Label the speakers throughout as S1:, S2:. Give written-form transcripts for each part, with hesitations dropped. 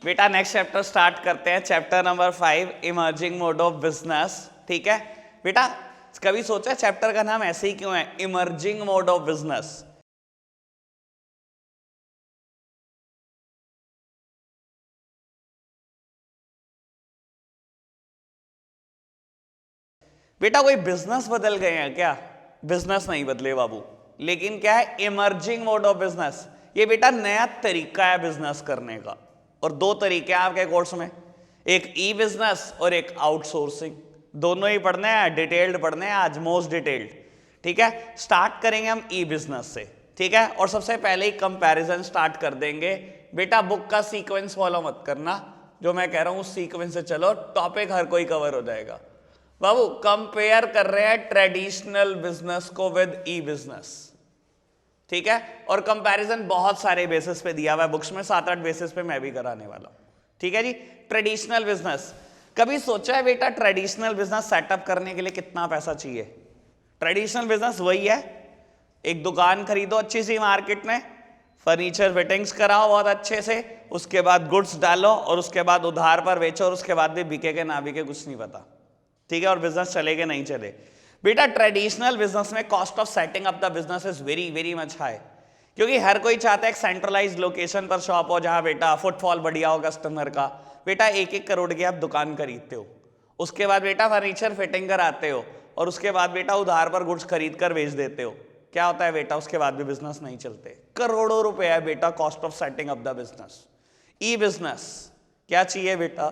S1: बेटा next chapter start करते हैं, chapter number 5 emerging mode of business. ठीक है बेटा, कभी सोचा चैप्टर का नाम ऐसे ही क्यों है, इमर्जिंग मोड ऑफ बिजनेस? बेटा कोई बिजनेस बदल गए हैं क्या? बिजनेस नहीं बदले बाबू, लेकिन क्या है, इमर्जिंग मोड ऑफ बिजनेस। ये बेटा नया तरीका है बिजनेस करने का, और दो तरीके हैं आपके कोर्स में, एक ई बिजनेस और एक आउटसोर्सिंग। दोनों ही पढ़ने हैं, डिटेल्ड पढ़ने हैं आज, मोस्ट डिटेल्ड। ठीक है, स्टार्ट करेंगे हम ई बिजनेस से। ठीक है, और सबसे पहले ही कंपैरिजन स्टार्ट कर देंगे। बेटा बुक का सीक्वेंस फॉलो मत करना, जो मैं कह रहा हूं उस सीक्वेंस से चलो, टॉपिक हर कोई कवर हो जाएगा। बाबू कंपेयर कर रहे हैं ट्रेडिशनल बिजनेस को विद ई बिजनेस। ठीक है, और कंपैरिजन बहुत सारे बेसिस पे दिया हुआ है बुक्स में, 7-8 बेसिस पे मैं भी कराने वाला हूं। ठीक है जी, ट्रेडिशनल बिजनेस। कभी सोचा है बेटा ट्रेडिशनल बिजनेस सेटअप करने के लिए कितना पैसा चाहिए? ट्रेडिशनल बिजनेस वही है, एक दुकान खरीदो अच्छी सी मार्केट में, फर्नीचर फिटिंग्स कराओ बहुत अच्छे से, उसके बाद गुड्स डालो और उसके बाद उधार पर बेचो, और उसके बाद भी बिके के ना बिके कुछ नहीं पता। ठीक है, और बिजनेस चलेगा नहीं चले। बेटा ट्रेडिशनल बिजनेस में cost of setting up the business is very very much high, क्योंकि हर कोई चाहता है एक सेंट्रलाइज्ड लोकेशन पर शॉप हो, जहां बेटा फुटफॉल बढ़िया हो कस्टमर का। बेटा 1-1 करोड़ की आप दुकान खरीदते हो, उसके बाद बेटा फर्नीचर फिटिंग कराते हो, और उसके बाद बेटा उधार पर गुड्स खरीद कर बेच देते हो। क्या होता है बेटा, उसके बाद भी बिजनेस नहीं चलते। करोड़ों रुपए है बेटा cost of setting up the business. E business क्या चाहिए बेटा,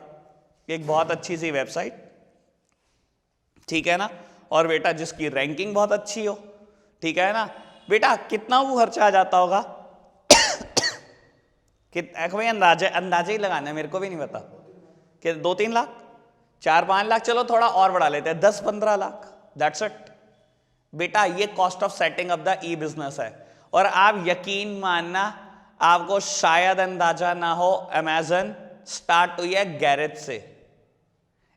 S1: एक बहुत अच्छी सी वेबसाइट, ठीक है ना, और बेटा जिसकी रैंकिंग बहुत अच्छी हो। ठीक है ना बेटा, कितना वो खर्चा आ जाता होगा? भाई अंदाजे ही लगाना है, मेरे को भी नहीं पता कि 2-3 लाख, 4-5 लाख, चलो थोड़ा और बढ़ा लेते हैं, 10-15 लाख, दैट्स इट। बेटा ये cost of setting up the E business है। और आप यकीन मानना, आपको शायद अंदाजा ना हो, अमेज़न स्टार्ट हुई है गैरेज से,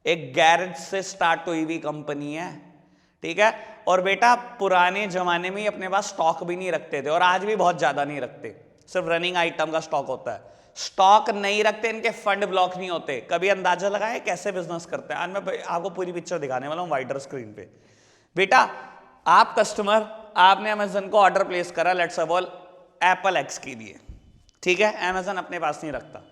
S1: एक गैरेज से स्टार्ट हुई हुई कंपनी है। ठीक है, और बेटा पुराने जमाने में अपने पास स्टॉक भी नहीं रखते थे, और आज भी बहुत ज्यादा नहीं रखते, सिर्फ रनिंग आइटम का स्टॉक होता है। स्टॉक नहीं रखते, इनके फंड ब्लॉक नहीं होते। कभी अंदाजा लगाए कैसे बिजनेस करते हैं? आज मैं आपको पूरी पिक्चर दिखाने वाला हूं वाइडर स्क्रीन पे। बेटा आप कस्टमर, आपने अमेजन को ऑर्डर प्लेस करा, लेट्स सपोज एप्पल एक्स के लिए। ठीक है, अमेजन अपने पास नहीं रखता।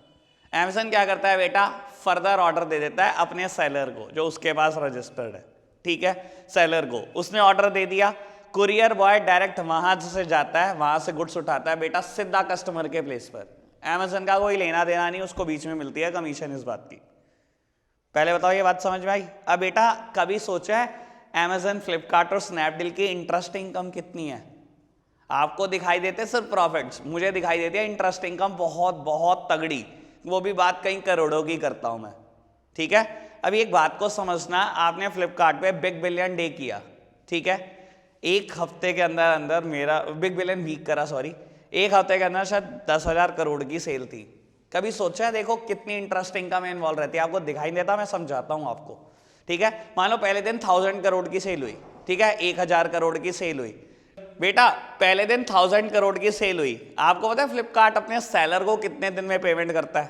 S1: अमेजन क्या करता है बेटा, फर्दर ऑर्डर दे देता है अपने सेलर को, जो उसके पास रजिस्टर्ड है। ठीक है, सेलर को उसने ऑर्डर दे दिया, कुरियर बॉय डायरेक्ट वहां से जाता है, वहां से गुड्स उठाता है बेटा सीधा कस्टमर के प्लेस पर। अमेजन का कोई लेना देना नहीं, उसको बीच में मिलती है कमीशन इस बात की। पहले बताओ ये बात समझ में आई? अब बेटा कभी सोचा है अमेजन, फ्लिपकार्ट और स्नैपडील की इंटरेस्ट इनकम कितनी है? आपको दिखाई देते सिर्फ प्रॉफिट्स, मुझे दिखाई देती है इंटरेस्ट इनकम बहुत बहुत तगड़ी, वो भी बात कई करोड़ों की करता हूं मैं। ठीक है, अभी एक बात को समझना, आपने फ्लिपकार्ट पे बिग बिलियन डे किया, ठीक है, एक हफ्ते के अंदर अंदर मेरा बिग बिलियन वीक करा, सॉरी, एक हफ्ते के अंदर शायद 10,000 करोड़ की सेल थी। कभी सोचा है देखो कितनी इंटरेस्ट इनकम इन्वॉल्व रहती है? आपको दिखाई देता, मैं समझाता हूं आपको। ठीक है, मान लो पहले दिन 1000 करोड़ की सेल हुई, ठीक है, 1000 करोड़ की सेल हुई। बेटा पहले दिन 1000 करोड़ की सेल हुई, आपको पता है फ्लिपकार्ट अपने सेलर को कितने दिन में पेमेंट करता है?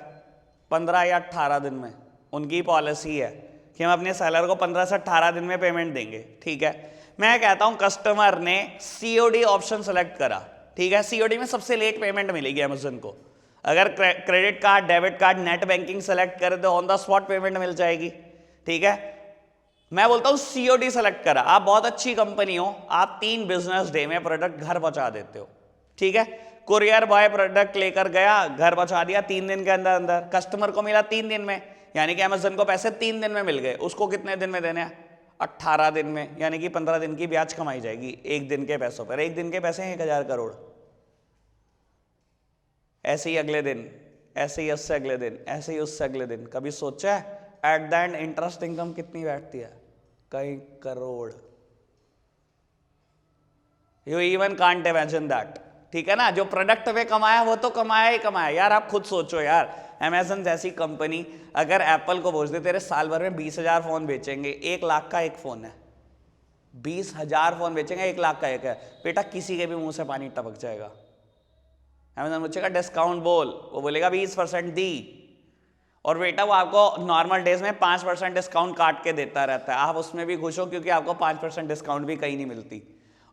S1: 15 या 18 दिन में। उनकी पॉलिसी है कि हम अपने सेलर को 15 से 18 दिन में पेमेंट देंगे। ठीक है, मैं कहता हूं कस्टमर ने सीओडी ऑप्शन सेलेक्ट करा, ठीक है, सीओडी में सबसे लेट पेमेंट मिलेगी अमेजन को। अगर credit card, debit card, net banking select करे तो ऑन द स्पॉट पेमेंट मिल जाएगी। ठीक है, मैं बोलता हूं सीओडी सेलेक्ट करा, आप बहुत अच्छी कंपनी हो, आप 3 बिजनेस डे में प्रोडक्ट घर पहुंचा देते हो। ठीक है, कुरियर बॉय प्रोडक्ट लेकर गया, घर पहुंचा दिया 3 दिन के अंदर अंदर, कस्टमर को मिला 3 दिन में, यानी कि अमेजन को पैसे 3 दिन में मिल गए। उसको कितने दिन में देने हैं? 18 दिन में, यानी कि 15 दिन की ब्याज कमाई जाएगी एक दिन के पैसों पर। एक दिन के पैसे 1000 करोड़, ऐसे ही अगले दिन, ऐसे ही उससे अगले दिन, ऐसे ही उससे अगले दिन। कभी सोचा है at the end interest income कितनी बैठती है? कई crore. You even can't imagine that. ठीक है ना, जो प्रोडक्ट पे कमाया वो तो कमाया ही कमाया। यार आप खुद सोचो यार, अमेजन जैसी कंपनी अगर एप्पल को बोझ दे तेरे साल भर में 20,000 फोन बेचेंगे, 1 लाख का एक फोन है, 20,000 फोन बेचेंगे, 1 लाख का एक है, बेटा किसी के भी मुंह से पानी टपक जाएगा। अमेजन पूछेगा डिस्काउंट बोल, वो बोलेगा 20% दी, और बेटा वो आपको नॉर्मल डेज में 5% डिस्काउंट काट के देता रहता है, आप उसमें भी खुश हो क्योंकि आपको 5% डिस्काउंट भी कहीं नहीं मिलती।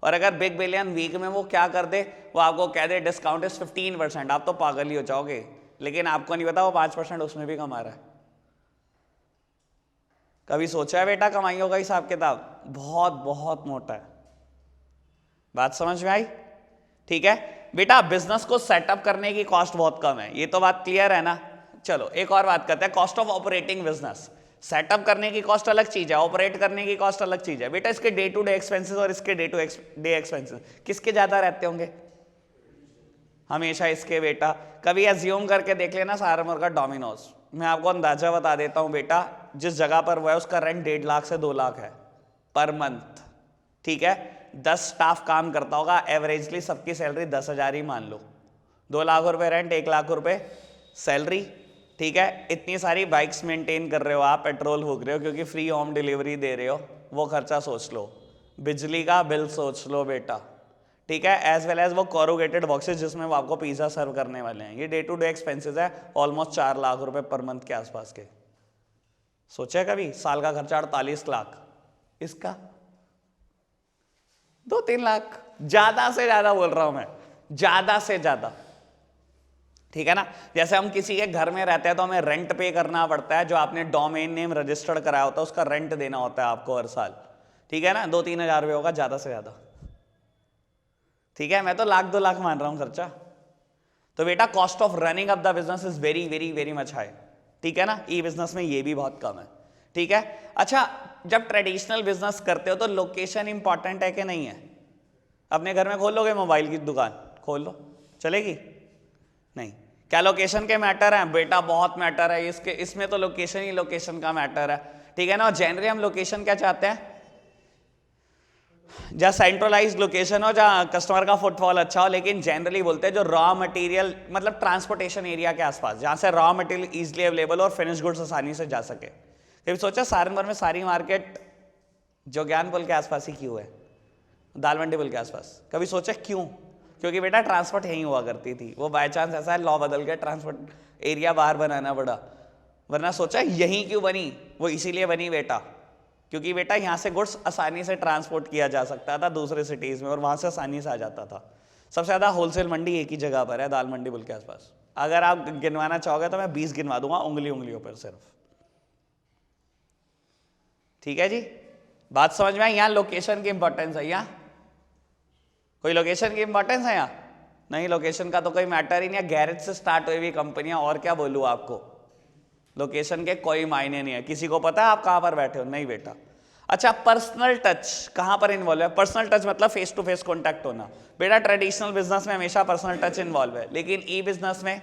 S1: और अगर बिग बिलियन वीक में वो क्या कर दे, वो आपको कह दे डिस्काउंट इज 15%, आप तो पागल ही हो जाओगे, लेकिन आपको नहीं पता वो 5% उसमें भी कमा रहा है। कभी सोचा है बेटा कमाइयों का हिसाब किताब बहुत बहुत मोटा है। बात समझ में आई? ठीक है बेटा, बिजनेस को सेटअप करने की कॉस्ट बहुत कम है, ये तो बात क्लियर है ना। चलो एक और बात करते हैं, cost of operating business. Setup करने की कॉस्ट अलग चीज है, ऑपरेट करने की कॉस्ट अलग चीज है। बेटा इसके डे टू डे एक्सपेंसेस और इसके डे टू डे एक्सपेंसेस किसके ज्यादा रहते होंगे? हमेशा इसके बेटा। कभी एज्यूम करके देख लेना सारा का डोमिनोज, मैं आपको अंदाजा बता देता हूं बेटा, जिस जगह पर वो है उसका रेंट 1.5 लाख से 2 लाख है पर मंथ। ठीक है, 10 स्टाफ काम करता होगा, एवरेजली सबकी सैलरी 10,000 ही मान लो। 2 लाख रुपए रेंट, 1 लाख रुपए सैलरी। ठीक है, इतनी सारी बाइक्स मेंटेन कर रहे हो आप, पेट्रोल फूक रहे हो क्योंकि फ्री होम डिलीवरी दे रहे हो, वो खर्चा सोच लो। बिजली का बिल सोच लो बेटा। ठीक है, एज वेल एज वो कोरुगेटेड बॉक्सेस जिसमें वो आपको पिज्जा सर्व करने वाले हैं, ये डे टू डे एक्सपेंसेस है ऑलमोस्ट 4 लाख रुपए पर मंथ के आसपास के। सोचा कभी साल का खर्चा 48 लाख, इसका 2-3 लाख, ज्यादा से ज्यादा बोल रहा हूं मैं, ज्यादा से ज्यादा। ठीक है ना, जैसे हम किसी के घर में रहते हैं तो हमें रेंट पे करना पड़ता है, जो आपने डोमेन नेम रजिस्टर्ड कराया होता है उसका रेंट देना होता है आपको हर साल। ठीक है ना, 2-3 हजार रुपये होगा ज्यादा से ज्यादा। ठीक है, मैं तो 1-2 लाख मान रहा हूं खर्चा। तो बेटा cost of running up the business is very very very much high. ठीक है ना, ई बिजनेस में ये भी बहुत कम है। ठीक है, अच्छा जब ट्रेडिशनल बिजनेस करते हो तो लोकेशन इंपॉर्टेंट है कि नहीं है? अपने घर में खोल लोगे मोबाइल की दुकान, खोल लो, चलेगी? नहीं। क्या लोकेशन के मैटर है? बेटा बहुत मैटर है इसके, इसमें तो लोकेशन ही लोकेशन का मैटर है। ठीक है ना, और जनरली हम लोकेशन क्या चाहते हैं? जहाँ सेंट्रलाइज लोकेशन हो, जहाँ कस्टमर का फुटफॉल अच्छा हो, लेकिन जनरली बोलते हैं जो रॉ मटेरियल मतलब ट्रांसपोर्टेशन एरिया के आसपास, जहाँ से रॉ मटेरियल इजीली अवेलेबल और फिनिश गुड्स आसानी से जा सके। कभी सोचा सहारनपुर में सारी मार्केट जोग्यान पुल के आसपास ही क्यों है, दाल मंडी पुल के आसपास? कभी सोचा क्यों? क्योंकि बेटा ट्रांसपोर्ट यहीं हुआ करती थी, वो बाय चांस ऐसा है लॉ बदल के ट्रांसपोर्ट एरिया बाहर बनाना पड़ा, वरना सोचा यहीं क्यों बनी? वो इसीलिए बनी बेटा क्योंकि बेटा यहाँ से गुड्स आसानी से ट्रांसपोर्ट किया जा सकता था दूसरे सिटीज में और वहां से आसानी से आ जाता था। सबसे ज्यादा होलसेल मंडी एक ही जगह पर है, दाल मंडी पुल के आसपास। अगर आप गिनवाना चाहोगे तो मैं 20 गिनवा दूंगा उंगलियों पर सिर्फ। ठीक है जी, बात समझ में आई? यहाँ लोकेशन की इंपॉर्टेंस है। यहाँ कोई लोकेशन की इंपॉर्टेंस है? यहाँ नहीं, लोकेशन का तो कोई मैटर ही नहीं है। गैरेज से स्टार्ट हुई हुई कंपनियां, और क्या बोलूं आपको, लोकेशन के कोई मायने नहीं है। किसी को पता है आप कहां पर बैठे हो? नहीं बेटा। अच्छा, पर्सनल टच कहां पर इन्वॉल्व है? पर्सनल टच मतलब फेस टू फेस कॉन्टैक्ट होना। बेटा ट्रेडिशनल बिजनेस में हमेशा पर्सनल टच इन्वॉल्व है, लेकिन ई बिजनेस में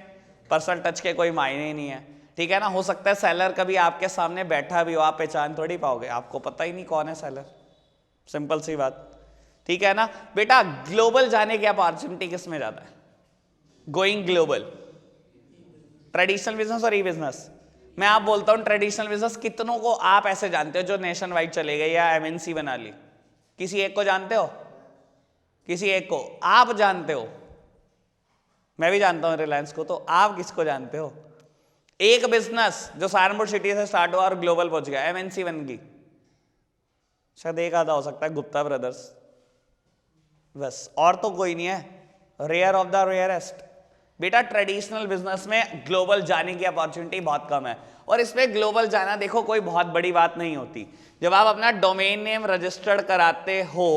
S1: पर्सनल टच के कोई मायने ही नहीं है। ठीक है ना, हो सकता है सेलर कभी आपके सामने बैठा भी हो, आप पहचान थोड़ी पाओगे, आपको पता ही नहीं कौन है सेलर, सिंपल सी बात। ठीक है ना बेटा, ग्लोबल जाने की अपॉर्चुनिटी किस में ज्यादा है? गोइंग ग्लोबल, ट्रेडिशनल बिजनेस और ई बिजनेस? मैं आप बोलता हूं ट्रेडिशनल बिजनेस कितनों को आप ऐसे जानते हो जो नेशन वाइड चले गए या एमएनसी बना ली? किसी एक को जानते हो? किसी एक को आप जानते हो? मैं भी जानता हूं रिलायंस को, तो आप किसको जानते हो? एक बिजनेस जो सहारनपुर सिटी से स्टार्ट हुआ और ग्लोबल पहुंच गया, एमएनसी बन गई, शायद एक आधा हो सकता है, गुप्ता ब्रदर्स, बस, और तो कोई नहीं है, रेयर ऑफ द रेयरेस्ट। बेटा ट्रेडिशनल बिजनेस में ग्लोबल जाने की अपॉर्चुनिटी बहुत कम है, और इसमें ग्लोबल जाना देखो कोई बहुत बड़ी बात नहीं होती। जब आप अपना डोमेन नेम रजिस्टर्ड कराते हो,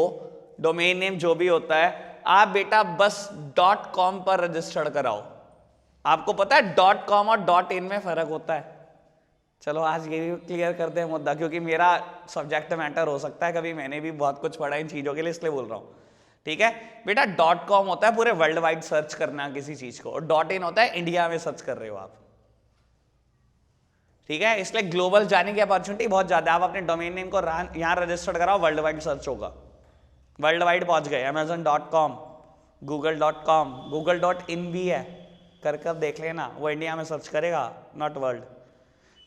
S1: डोमेन नेम जो भी होता है, आप बेटा बस .com पर रजिस्टर्ड कराओ। आपको पता है .com और .in में फर्क होता है? चलो आज ये भी क्लियर करते हैं मुद्दा, क्योंकि मेरा सब्जेक्ट मैटर हो सकता है, कभी मैंने भी बहुत कुछ पढ़ा इन चीजों के लिए, इसलिए बोल रहा हूं। ठीक है बेटा, .com होता है पूरे वर्ल्ड वाइड सर्च करना किसी चीज को, और .in होता है इंडिया में सर्च कर रहे हो आप। ठीक है, इसलिए ग्लोबल जाने की अपॉर्चुनिटी बहुत ज्यादा है। आप अपने डोमेन नेम को यहां रजिस्टर्ड कराओ, वर्ल्ड वाइड सर्च होगा, वर्ल्ड वाइड पहुंच गए। Amazon.com, Google.com, Google.in भी है, कर देख लेना, वो इंडिया में सर्च करेगा, नॉट वर्ल्ड।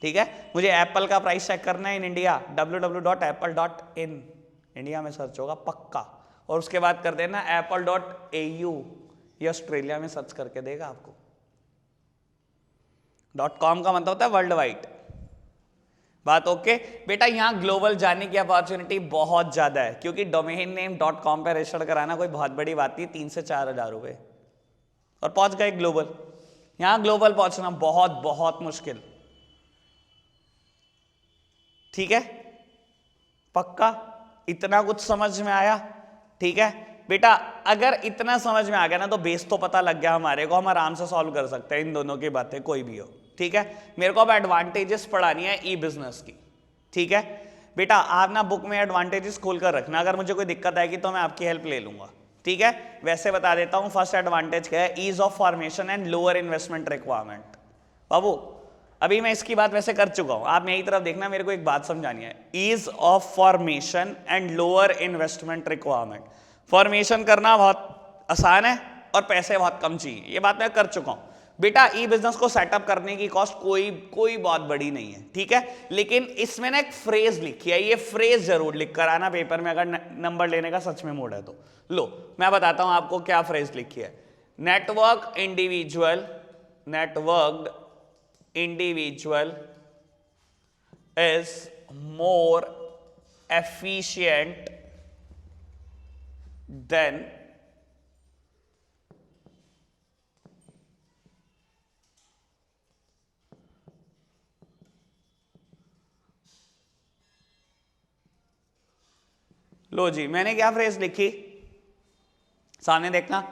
S1: ठीक है, मुझे एप्पल का प्राइस चेक करना है इन इंडिया, www.apple.in, इंडिया में सर्च होगा पक्का, और उसके बाद कर देना apple.au, ये ऑस्ट्रेलिया में सर्च करके देगा आपको। .com का मतलब होता है वर्ल्ड वाइड। बात ओके बेटा, यहां ग्लोबल जाने की अपॉर्चुनिटी बहुत ज्यादा है, क्योंकि डोमेन नेम .com पे रजिस्टर कराना कोई बहुत बड़ी बात नहीं, 3 से 4 हजार रुपए और पहुंच गए ग्लोबल। यहां ग्लोबल पहुंचना बहुत बहुत मुश्किल। ठीक है, पक्का इतना कुछ समझ में आया? ठीक है बेटा, अगर इतना समझ में आ गया ना तो बेस तो पता लग गया हमारे को, हम आराम से सॉल्व कर सकते हैं इन दोनों की बातें, कोई भी हो। ठीक है, मेरे को अब एडवांटेजेस पढ़ानी है ई बिजनेस की। ठीक है बेटा, आप ना बुक में एडवांटेजेस खोल कर रखना, अगर मुझे कोई दिक्कत आएगी तो मैं आपकी हेल्प ले लूंगा। ठीक है, वैसे बता देता हूं, फर्स्ट एडवांटेज क्या है, ease of formation and lower investment requirement. बाबू अभी मैं इसकी बात वैसे कर चुका हूं, आप मेरी तरफ देखना, मेरे को एक बात समझानी है, ease of formation and lower investment requirement. Formation करना बहुत आसान है और पैसे बहुत कम चाहिए, ये बात मैं कर चुका हूं बेटा। ई बिजनेस को सेटअप करने की कॉस्ट कोई बहुत बड़ी नहीं है। ठीक है, लेकिन इसमें ना एक फ्रेज लिखी है, ये फ्रेज जरूर लिख कर आना पेपर में, अगर नंबर लेने का सच में मूड है तो। लो मैं बताता हूं आपको क्या फ्रेज लिखी है, networked individual is more efficient than लो जी, मैंने क्या फ्रेज लिखी, सामने देखना,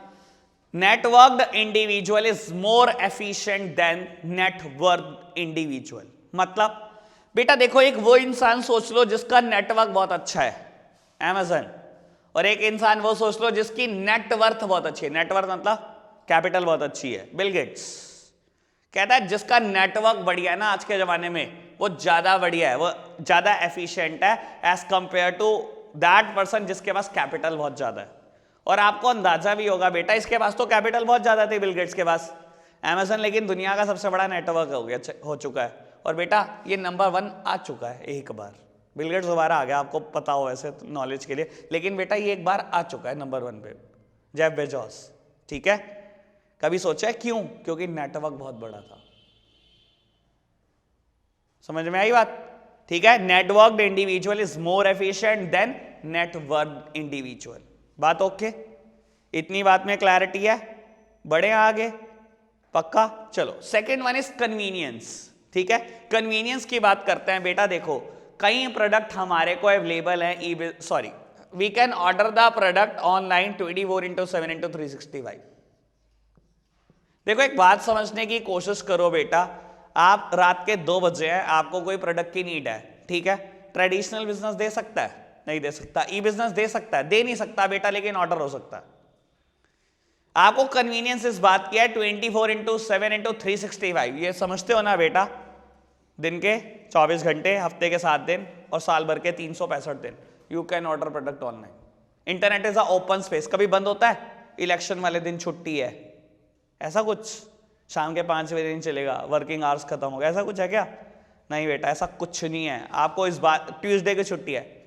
S1: networked individual is more efficient than network individual. मतलब बेटा देखो, एक वो इंसान सोच लो जिसका नेटवर्क बहुत अच्छा है, Amazon, और एक इंसान वो सोच लो जिसकी नेटवर्थ बहुत अच्छी है, नेटवर्थ मतलब कैपिटल बहुत अच्छी है, बिल गेट्स। कहता है जिसका नेटवर्क बढ़िया है ना आज के जमाने में, वो ज्यादा बढ़िया है, वो ज्यादा एफिशिएंट है as compare to that person जिसके पास कैपिटल बहुत ज्यादा है। और आपको अंदाजा भी होगा बेटा, इसके पास तो कैपिटल बहुत ज्यादा थी बिल गेट्स के पास, Amazon लेकिन दुनिया का सबसे बड़ा नेटवर्क हो चुका है, और बेटा ये नंबर 1 आ चुका है एक बार। बिल गेट्स दोबारा आ गया, आपको पता हो वैसे नॉलेज के लिए, लेकिन बेटा ये एक बार आ चुका है नंबर 1 पे, जेफ बेजोस। ठीक है, कभी सोचा है क्यों? क्योंकि नेटवर्क बहुत बड़ा था। समझ में आई बात? ठीक है, networked individual is more efficient than network individual. बात ओके, इतनी बात में क्लैरिटी है? बढ़े आगे, पक्का? चलो, सेकेंड वन इज कन्वीनियंस। ठीक है, कन्वीनियंस की बात करते हैं बेटा। देखो कई प्रोडक्ट हमारे को अवेलेबल है, we can order the product online 24/7/365। देखो एक बात समझने की कोशिश करो बेटा, आप रात के 2 बजे हैं, आपको कोई प्रोडक्ट की नीड है, ठीक है, ट्रेडिशनल बिजनेस दे सकता है? नहीं दे सकता। ई बिजनेस दे सकता है? दे नहीं सकता बेटा, लेकिन ऑर्डर हो सकता है। आपको कन्वीनियंस इस बात की है 24/7/365, ये समझते हो ना बेटा? दिन के 24 घंटे, हफ्ते के 7 दिन और साल भर के 365 दिन you can order product online. Internet is a open space, कभी बंद होता है? इलेक्शन वाले दिन छुट्टी है, ऐसा कुछ? शाम के 5 बजे नहीं चलेगा, वर्किंग आवर्स खत्म हो गया, ऐसा कुछ है क्या? नहीं बेटा, ऐसा कुछ नहीं है। आपको इस बात, ट्यूसडे की छुट्टी है,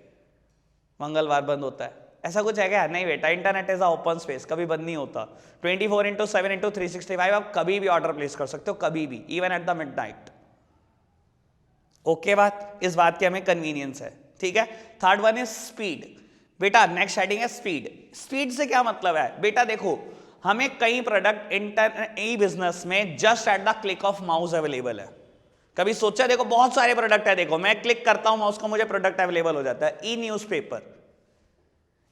S1: मंगलवार बंद होता है, ऐसा कुछ है क्या? नहीं बेटा, internet is a open space, कभी बंद नहीं होता। 24/7/365 आप कभी भी ऑर्डर प्लेस कर सकते हो, कभी भी, even at the midnight. Okay बात? इस बात की हमें कन्वीनियंस है। ठीक है, थर्ड वन इज स्पीड। बेटा नेक्स्ट हेडिंग है स्पीड। स्पीड से क्या मतलब है बेटा? देखो हमें कई प्रोडक्ट ई बिजनेस में just at the click of mouse available है। कभी सोचा? देखो बहुत सारे प्रोडक्ट है, देखो मैं क्लिक करता हूं माउस का, मुझे प्रोडक्ट अवेलेबल हो जाता है। ई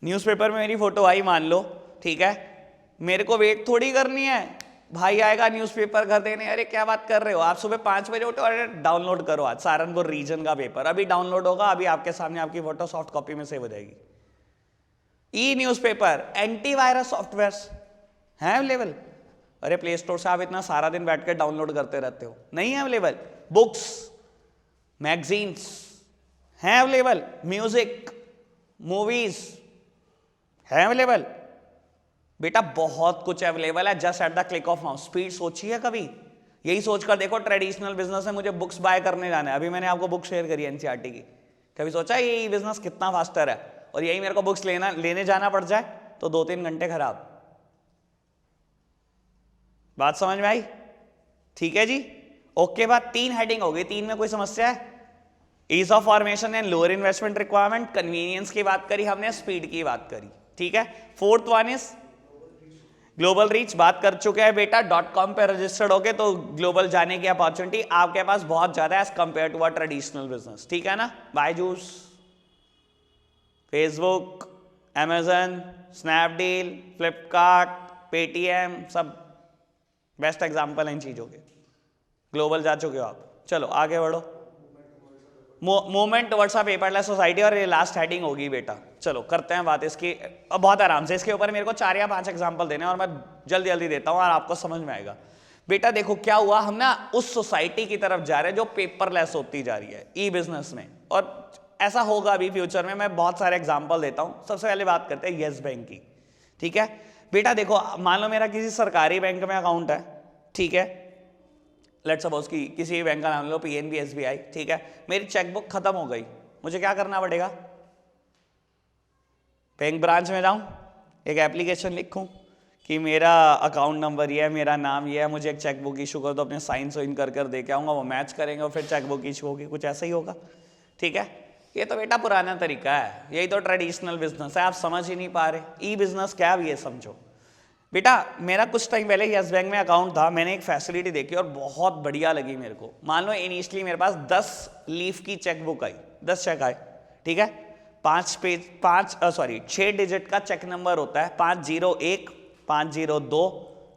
S1: न्यूज़पेपर में मेरी फोटो आई मान लो, ठीक है, मेरे को वेट थोड़ी करनी है, भाई आएगा न्यूज़पेपर घर देने। अरे क्या बात कर रहे हो, आप सुबह 5 बजे उठो, अरे डाउनलोड करो आज सहारनपुर रीजन का पेपर, अभी डाउनलोड होगा, अभी आपके सामने आपकी फोटो सॉफ्ट कॉपी में सेव हो जाएगी। ई न्यूज़पेपर, एंटीवायरस सॉफ्टवेयर है अवेलेबल? अरे प्ले स्टोर से आप इतना सारा दिन बैठ कर डाउनलोड करते रहते हो, नहीं है अवेलेबल। बुक्स, मैगजीन्स हैं अवेलेबल, म्यूजिक, मूवीज है अवेलेबल बेटा, बहुत कुछ अवेलेबल है just at the click of mouse. Speed सोची है कभी? यही सोचकर देखो, ट्रेडिशनल बिजनेस में मुझे बुक्स बाय करने जाना है, अभी मैंने आपको बुक शेयर करी एनसीईआरटी की, कभी सोचा ये बिजनेस कितना फास्टर है? और यही मेरे को बुक्स लेने जाना पड़ जाए तो 2-3 घंटे खराब। बात समझ में आई? ठीक है जी। ओके बाद 3 हेडिंग हो गई, 3 में कोई समस्या है? Ease of formation and lower investment requirement, convenience की बात करी हमने, स्पीड की बात करी, ठीक है। Fourth one is global reach, बात कर चुके हैं बेटा। .com पे रजिस्टर्ड हो गए तो ग्लोबल जाने की अपॉर्चुनिटी आपके पास बहुत ज्यादा है as compare to a traditional business, ठीक है ना। Byju's, Facebook, Amazon, Snapdeal, Flipkart, Paytm, सब बेस्ट एग्जाम्पल इन चीजों के। ग्लोबल जा चुके हो आप, चलो आगे बढ़ो। Movement towards a paperless society, और ये लास्ट हेडिंग होगी बेटा। चलो करते हैं बात इसकी बहुत आराम से। इसके ऊपर मेरे को 4 या 5 एग्जांपल देने और मैं जल्दी जल्दी देता हूं और आपको समझ में आएगा। बेटा देखो क्या हुआ, हम ना उस सोसाइटी की तरफ जा रहे हैं जो पेपरलेस होती जा रही है ई बिजनेस में, और ऐसा होगा अभी फ्यूचर में। मैं बहुत सारे एग्जाम्पल देता हूं। सबसे पहले बात करते हैं येस बैंक की, ठीक है। बेटा देखो मान लो मेरा किसी सरकारी बैंक में अकाउंट है, ठीक है। लेट्स सपोज कि किसी बैंक का नाम लो, PNB, SBI, ठीक है। मेरी चेकबुक खत्म हो गई, मुझे क्या करना पड़ेगा? बैंक ब्रांच में जाऊं, एक एप्लीकेशन लिखूं कि मेरा अकाउंट नंबर ये है, मेरा नाम ये है, मुझे एक चेकबुक इशू कर दो, अपने साइन साइन कर दे के आऊंगा, वो मैच करेंगे और फिर चेकबुक इशू होगी, कुछ ऐसा ही होगा, ठीक है। ये तो बेटा पुराना तरीका है, यही तो ट्रेडिशनल बिजनेस है, आप समझ ही नहीं पा रहे। ई बिजनेस क्या है ये समझो बेटा। मेरा कुछ टाइम पहले यस बैंक में अकाउंट था, मैंने एक फैसिलिटी देखी और बहुत बढ़िया लगी मेरे को। मान लो इनिशियली मेरे पास 10 लीफ की चेकबुक आई, 10 चेक आए, ठीक है। 6 डिजिट का चेक नंबर होता है, 501, 502,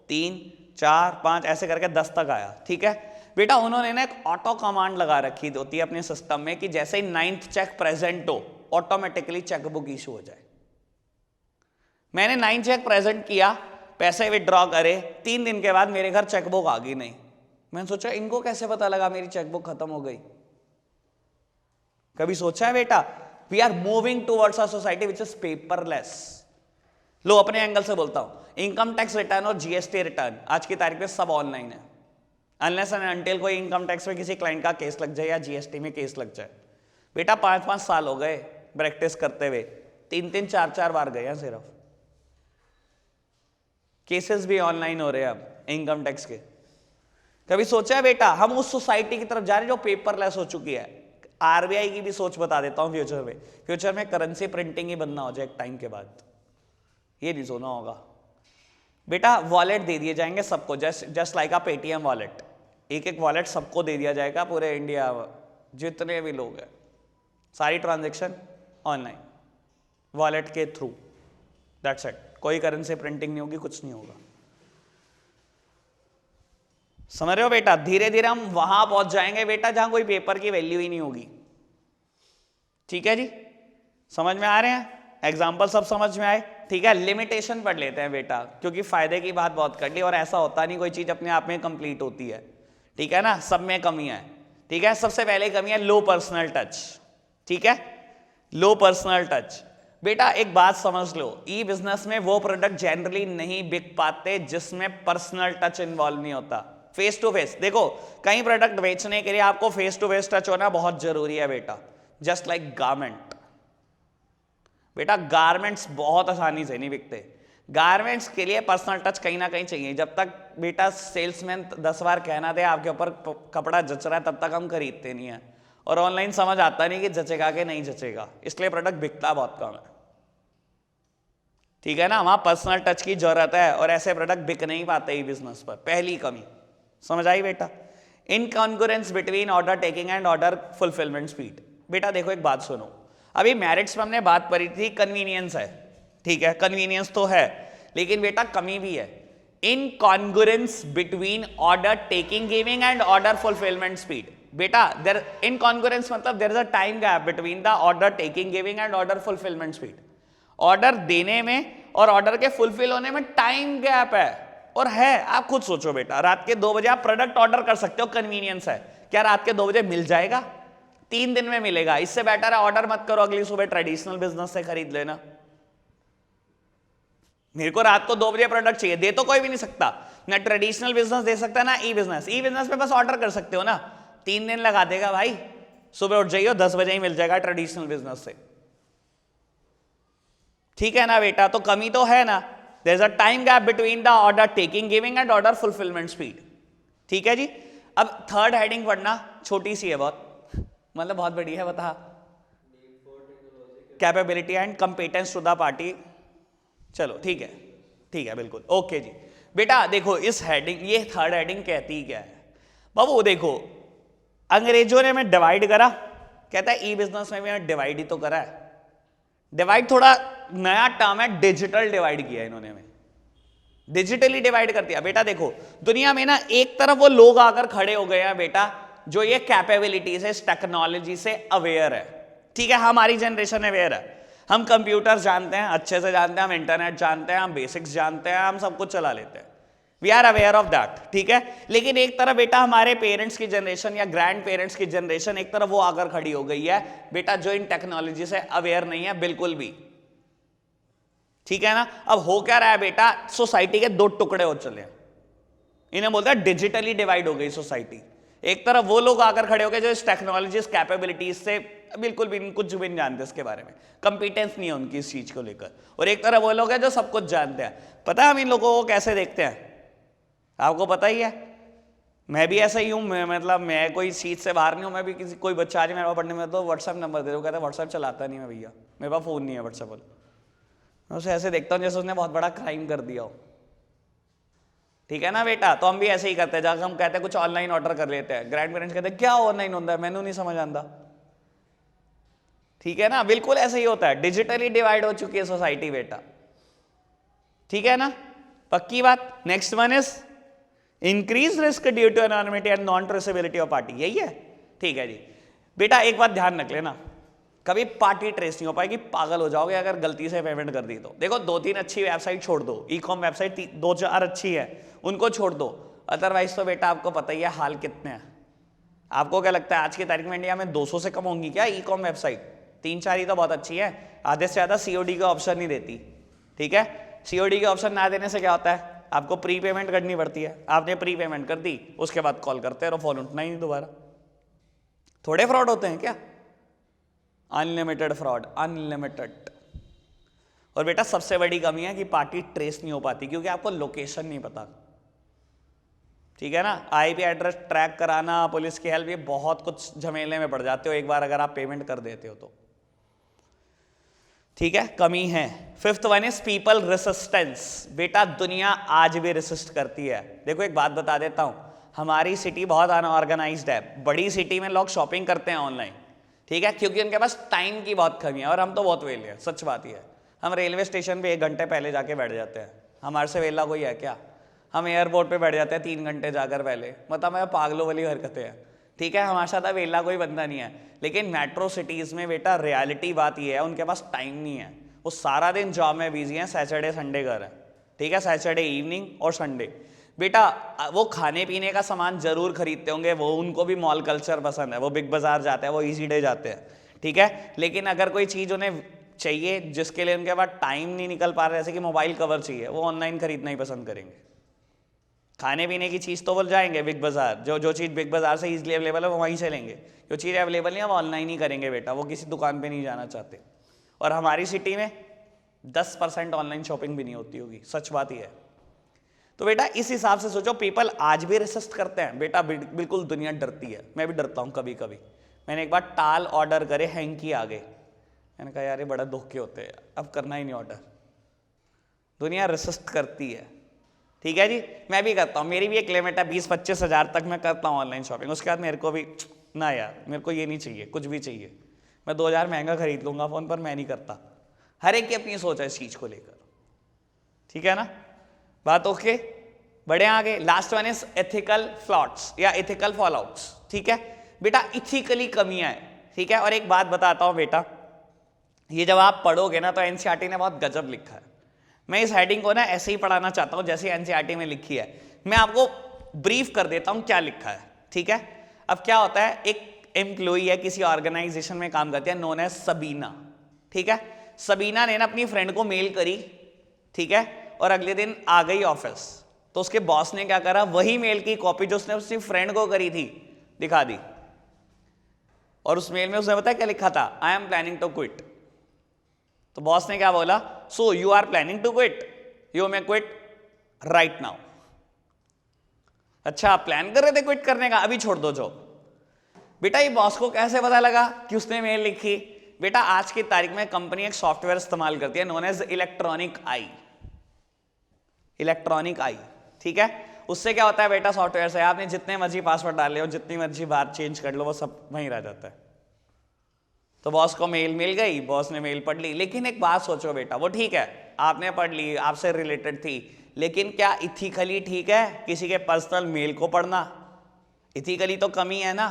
S1: 3, 4, 5 ऐसे करके 10 तक आया, ठीक है। बेटा उन्होंने ना एक ऑटो कमांड लगा रखी होती है अपने सिस्टम में कि जैसे ही 9th चेक प्रेजेंट हो ऑटोमेटिकली चेकबुक इशू हो जाए। मैंने 9 चेक प्रेजेंट किया, पैसे विड्रॉ करे, 3 दिन के बाद मेरे घर चेकबुक आ गई नहीं। मैंने सोचा इनको कैसे पता लगा मेरी चेकबुक खत्म हो गई? कभी सोचा है बेटा? We are moving towards a society which is paperless. लो अपने एंगल से बोलता हूं, इनकम टैक्स रिटर्न और GST रिटर्न आज की तारीख में सब ऑनलाइन है, अनलेस एंड अनटिल कोई इनकम टैक्स में किसी क्लाइंट का केस लग जाए या GST में केस लग जाए। बेटा 5-5 साल हो गए प्रैक्टिस करते हुए, 3-3, 4-4 बार गए हैं सिर्फ। केसेस भी ऑनलाइन हो रहे हैं अब इनकम टैक्स के। कभी सोचा है बेटा हम उस सोसाइटी की तरफ जा रहे हैं जो पेपरलेस हो चुकी है? RBI की भी सोच बता देता हूं फ्यूचर में करेंसी प्रिंटिंग ही बनना हो जाए एक टाइम के बाद, ये नहीं सोना होगा बेटा। वॉलेट दे दिए जाएंगे सबको, जस्ट लाइक अ पेटीएम वॉलेट। एक वॉलेट सबको दे दिया जाएगा, पूरे इंडिया जितने भी लोग हैं, सारी ट्रांजेक्शन ऑनलाइन वॉलेट के थ्रू, दैट्स इट। कोई करेंसी प्रिंटिंग नहीं होगी, कुछ नहीं होगा। समझ रहे हो बेटा? धीरे धीरे हम वहां पहुंच जाएंगे बेटा जहां कोई पेपर की वैल्यू ही नहीं होगी, ठीक है जी। समझ में आ रहे हैं? एग्जाम्पल सब समझ में आए, ठीक है। लिमिटेशन पढ़ लेते हैं बेटा, क्योंकि फायदे की बात बहुत कर ली और ऐसा होता नहीं कोई चीज अपने आप में कंप्लीट होती है, ठीक है ना। सब में कमियां है, ठीक है। सबसे पहले कमी है लो पर्सनल टच, ठीक है। लो पर्सनल टच बेटा एक बात समझ लो, ई बिजनेस में वो प्रोडक्ट जनरली नहीं बिक पाते जिसमें पर्सनल टच इन्वॉल्व नहीं होता। फेस टू फेस देखो, कई प्रोडक्ट बेचने के लिए आपको फेस टू फेस टच होना बहुत जरूरी है बेटा। जस्ट लाइक गारमेंट बेटा, गारमेंट्स बहुत आसानी से नहीं बिकते। गारमेंट्स के लिए पर्सनल टच कहीं ना कहीं चाहिए। जब तक बेटा सेल्समैन 10 बार कहना दे आपके ऊपर कपड़ा जच रहा है, तब तक हम खरीदते नहीं है। और ऑनलाइन समझ आता नहीं कि जचेगा कि नहीं जचेगा, इसलिए प्रोडक्ट बिकता बहुत कम है, ठीक है ना। वहां पर्सनल टच की जरूरत है और ऐसे प्रोडक्ट बिक नहीं पाते ही बिजनेस पर। पहली कमी समझ आई बेटा? Incongruence between order taking and order fulfilment speed. बेटा देखो एक बात सुनो, अभी मैरिट्स में हमने बात करी थी, कन्वीनियंस है, ठीक है। कन्वीनियंस तो है, लेकिन बेटा कमी भी है। Incongruence between order taking giving and order fulfilment speed. बेटा देयर इनकॉन्ग्रुएंस मतलब there is a time gap between the order taking giving and order fulfilment speed. ऑर्डर देने में और ऑर्डर के फुलफिल होने में टाइम गैप है, और है। आप खुद सोचो बेटा, रात के 2 बजे आप प्रोडक्ट ऑर्डर कर सकते हो, कन्वीनियंस है। क्या रात के 2 बजे मिल जाएगा? 3 दिन में मिलेगा। इससे बेटर है ऑर्डर मत करो, अगली सुबह ट्रेडिशनल बिजनेस से खरीद लेना। मेरे को रात को 2 बजे प्रोडक्ट चाहिए, दे तो कोई भी नहीं सकता, ना ट्रेडिशनल बिजनेस दे सकता ना ई बिजनेस। ई बिजनेस पे बस ऑर्डर कर सकते हो ना, 3 दिन लगा देगा भाई। सुबह उठ जाइए 10 बजे ही मिल जाएगा ट्रेडिशनल बिजनेस से, ठीक है ना बेटा। तो कमी तो है ना, there is a time gap between the order taking giving and order fulfilment speed, ठीक है जी। अब थर्ड हेडिंग पढ़ना, छोटी सी है बहुत, मतलब बहुत बड़ी है, बता। Capability and competence to the party. चलो ठीक है बिल्कुल, ओके जी। बेटा देखो इस हेडिंग, ये थर्ड हेडिंग कहती क्या है बाबू, देखो अंग्रेजों ने हमें डिवाइड करा, कहता है ई बिजनेस में भी हमें डिवाइड ही तो करा है। डिवाइड थोड़ा नया टर्म है, डिजिटल डिवाइड किया इन्होंने, हमें डिजिटली डिवाइड कर दिया। बेटा देखो दुनिया में ना एक तरफ वो लोग आकर खड़े हो गए हैं बेटा जो ये कैपेबिलिटी से, इस टेक्नोलॉजी से अवेयर है, ठीक है, हमारी जनरेशन अवेयर है, हम कंप्यूटर जानते हैं, अच्छे से जानते हैं, हम इंटरनेट जानते हैं, हम बेसिक्स जानते हैं, हम सब कुछ चला लेते हैं, we are aware of that, ठीक है। लेकिन एक तरफ बेटा हमारे पेरेंट्स की जनरेशन या ग्रैंड पेरेंट्स की जनरेशन, एक तरफ वो आकर खड़ी हो गई है बेटा जो इन टेक्नोलॉजी से अवेयर नहीं है बिल्कुल भी, ठीक है ना। अब हो क्या रहा है बेटा, सोसाइटी के दो टुकड़े हो चले, इन्हें बोलते हैं डिजिटली डिवाइड हो गई सोसाइटी। एक तरफ वो लोग आकर खड़े हो गए जो इस टेक्नोलॉजी, इस कैपेबिलिटीज से बिल्कुल भी कुछ भी नहीं जानते, इसके बारे में कंपिटेंस नहीं है उनकी इस चीज को लेकर, और एक तरफ वो लोग हैं जो सब कुछ जानते हैं। पता है हम इन लोगों को कैसे देखते हैं, आपको पता ही है, मैं भी ऐसा ही हूँ, मतलब मैं कोई चीज से बाहर नहीं हूँ, मैं भी किसी, कोई बच्चा आज मेरे पास पढ़ने में तो व्हाट्सएप नंबर दे दो, कहता है व्हाट्सएप चलाता नहीं मैं भैया, मेरे पास फोन नहीं है व्हाट्सएप वाला, मैं उसे ऐसे देखता हूँ जैसे उसने बहुत बड़ा क्राइम कर दिया हो, ठीक है ना बेटा। तो हम भी ऐसे ही करते हैं, जाकर हम कहते हैं कुछ ऑनलाइन ऑर्डर कर लेते हैं, ग्रैंड पेरेंट्स कहते हैं क्या ऑनलाइन होता है, मैंने नहीं समझ आता, ठीक है ना, बिल्कुल ऐसे ही होता है, डिजिटली डिवाइड हो चुकी है सोसाइटी बेटा, ठीक है ना, पक्की बात। Next one is increase risk due to environment and non traceability of party, यही है, ठीक है जी। बेटा एक बात ध्यान रख लेना, कभी पार्टी ट्रेस नहीं हो पाएगी, पागल हो जाओगे अगर गलती से पेमेंट कर दी तो। देखो 2-3 अच्छी वेबसाइट छोड़ दो, ई कॉम वेबसाइट 2-4 अच्छी है उनको छोड़ दो, अदरवाइज तो बेटा आपको पता ही है हाल कितने हैं। आपको क्या लगता है आज की तारीख में इंडिया में 200 से कम होंगी क्या ई कॉम वेबसाइट? 3-4 ही तो बहुत अच्छी है, आधे से ज्यादा सीओडी का ऑप्शन नहीं देती, ठीक है। सीओडी के ऑप्शन ना देने से क्या होता है, आपको प्री पेमेंट करनी पड़ती है, आपने प्री पेमेंट कर दी, उसके बाद कॉल करते रहो, फोन उठना ही नहीं दोबारा। थोड़े फ्रॉड होते हैं क्या? Unlimited fraud, unlimited. और बेटा सबसे बड़ी कमी है कि पार्टी ट्रेस नहीं हो पाती क्योंकि आपको लोकेशन नहीं पता, ठीक है ना। आईपी एड्रेस ट्रैक कराना, पुलिस की हेल्प, ये बहुत कुछ झमेले में पड़ जाते हो एक बार अगर आप पेमेंट कर देते हो तो, ठीक है, कमी है। Fifth one is people resistance. बेटा दुनिया आज भी रेसिस्ट करती है। देखो एक बात बता देता हूं, हमारी सिटी बहुत अनऑर्गेनाइज्ड है, बड़ी सिटी में लोग शॉपिंग करते हैं ऑनलाइन, ठीक है, क्योंकि उनके पास टाइम की बहुत कमी है, और हम तो बहुत वेले हैं, सच बात ही है। हम रेलवे स्टेशन पे 1 घंटे पहले जाके बैठ जाते हैं, हमारे से वेला कोई है क्या? हम एयरपोर्ट पे बैठ जाते हैं 3 घंटे जाकर पहले, मतलब मैं पागलों वाली हरकतें हैं, ठीक है, हमारे साथ वेला कोई बंदा नहीं है। लेकिन मेट्रो सिटीज़ में बेटा रियलिटी बात ये है, उनके पास टाइम नहीं है, वो सारा दिन जॉब में बिजी हैं, सैटरडे संडे घर है, ठीक है, सैटरडे इवनिंग और संडे। बेटा वो खाने पीने का सामान जरूर खरीदते होंगे, वो उनको भी मॉल कल्चर पसंद है, वो बिग बाजार जाते हैं, वो ईजी डे जाते हैं, ठीक है। लेकिन अगर कोई चीज़ उन्हें चाहिए जिसके लिए उनके पास टाइम नहीं निकल पा रहा, जैसे कि मोबाइल कवर चाहिए, वो ऑनलाइन खरीदना ही पसंद करेंगे। खाने पीने की चीज़ तो बोल जाएंगे बिग बाजार, जो चीज़ बिग बाजार से ईजिली अवेलेबल है वो वहीं से लेंगे, जो चीज़ अवेलेबल नहीं है वो ऑनलाइन ही करेंगे बेटा, वो किसी दुकान पे नहीं जाना चाहते। और हमारी सिटी में 10% ऑनलाइन शॉपिंग भी नहीं होती होगी, सच बात ही है। तो बेटा इस हिसाब से सोचो, पीपल आज भी रेसिस्ट करते हैं बेटा, बिल्कुल दुनिया डरती है, मैं भी डरता हूँ कभी कभी। मैंने एक बार टाल ऑर्डर करे, हैंकी आ गए, मैंने कहा यार ये बड़ा धोखे होते हैं, अब करना ही नहीं ऑर्डर। दुनिया रेसिस्ट करती है, ठीक है जी। मैं भी करता हूँ, मेरी भी एक लिमिट है 20-25 हज़ार तक मैं करता हूँ ऑनलाइन शॉपिंग, उसके बाद मेरे को भी ना यार मेरे को ये नहीं चाहिए, कुछ भी चाहिए मैं 2000 महंगा खरीद लूँगा फ़ोन पर, मैं नहीं करता। हर एक की अपनी सोच है इस चीज़ को लेकर, ठीक है ना, बात ओके। बढ़े आगे, last one is ethical floats या एथिकल फॉलआउट्स, ठीक है बेटा, इथिकली कमियां है, ठीक है। और एक बात बताता हूं बेटा, ये जब आप पढ़ोगे ना तो एनसीईआरटी ने बहुत गजब लिखा है। मैं इस हेडिंग को ना ऐसे ही पढ़ाना चाहता हूं जैसे एनसीईआरटी में लिखी है, मैं आपको ब्रीफ कर देता हूं क्या लिखा है, ठीक है। अब क्या होता है, एक एम्प्लॉई है किसी ऑर्गेनाइजेशन में काम करती है, नोन एज सबीना, ठीक है। सबीना ने ना अपनी फ्रेंड को मेल करी, ठीक है, और अगले दिन आ गई ऑफिस, तो उसके बॉस ने क्या करा, वही मेल की कॉपी जो उसने उसकी फ्रेंड को करी थी दिखा दी, और उस मेल में उसने बताया क्या लिखा था, I am planning to quit. तो बॉस ने क्या बोला, so you are planning to quit, you may quit right now. अच्छा, आप प्लान कर रहे थे क्विट करने का, अभी छोड़ दो जॉब। बेटा ये बॉस को कैसे पता लगा कि उसने मेल लिखी? बेटा आज की तारीख में कंपनी एक सॉफ्टवेयर इस्तेमाल करती है नोन एज इलेक्ट्रॉनिक आई, इलेक्ट्रॉनिक आई, ठीक है। उससे क्या होता है बेटा, सॉफ्टवेयर से आपने जितने मर्जी पासवर्ड डाले हो, जितनी मर्जी बार चेंज कर लो, वो सब वहीं रह जाता है। तो बॉस को मेल मिल गई, बॉस ने मेल पढ़ ली, लेकिन एक बात सोचो बेटा, वो ठीक है आपने पढ़ ली, आपसे रिलेटेड थी, लेकिन क्या इथिकली ठीक है किसी के पर्सनल मेल को पढ़ना? इथिकली तो कमी है ना,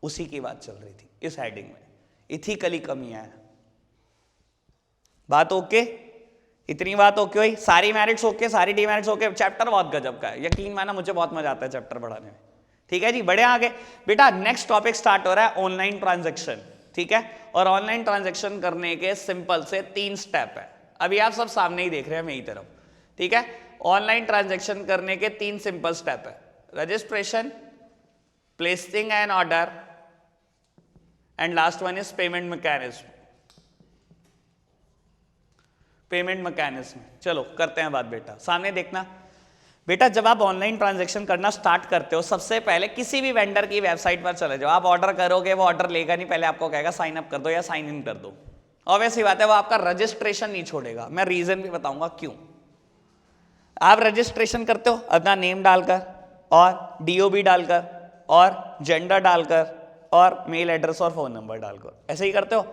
S1: उसी की बात चल रही थी इस हेडिंग में, इथिकली कमी है। बात ओके? इतनी बात ओके हुई? सारी मेरिट्स ओके, सारी डिमेरिट्स ओके। चैप्टर बहुत गजब का है, यकीन माना मुझे बहुत मजा आता है चैप्टर पढ़ाने में, ठीक है जी। बढ़े आगे बेटा, नेक्स्ट टॉपिक स्टार्ट हो रहा है ऑनलाइन ट्रांजैक्शन, ठीक है। और ऑनलाइन ट्रांजैक्शन करने के सिंपल से 3 स्टेप है, अभी आप सब सामने ही देख रहे हैं मेरी तरफ, ठीक है। ऑनलाइन ट्रांजैक्शन करने के 3 सिंपल स्टेप है, registration, placing an order and last one is payment mechanism. Payment mechanism, चलो करते हैं बात बेटा, सामने देखना बेटा। जब आप ऑनलाइन ट्रांजैक्शन करना स्टार्ट करते हो, सबसे पहले किसी भी वेंडर की वेबसाइट पर चले जाओ, आप ऑर्डर करोगे, वो ऑर्डर लेगा नहीं, पहले आपको कहेगा साइन अप कर दो या साइन इन कर दो। ऑब्वियस ही बात है, वो आपका रजिस्ट्रेशन नहीं छोड़ेगा। मैं रीजन भी बताऊंगा क्यों। आप रजिस्ट्रेशन करते हो अपना नेम डालकर और डीओबी डालकर और जेंडर डालकर और मेल एड्रेस और फोन नंबर डालकर, ऐसे ही करते हो।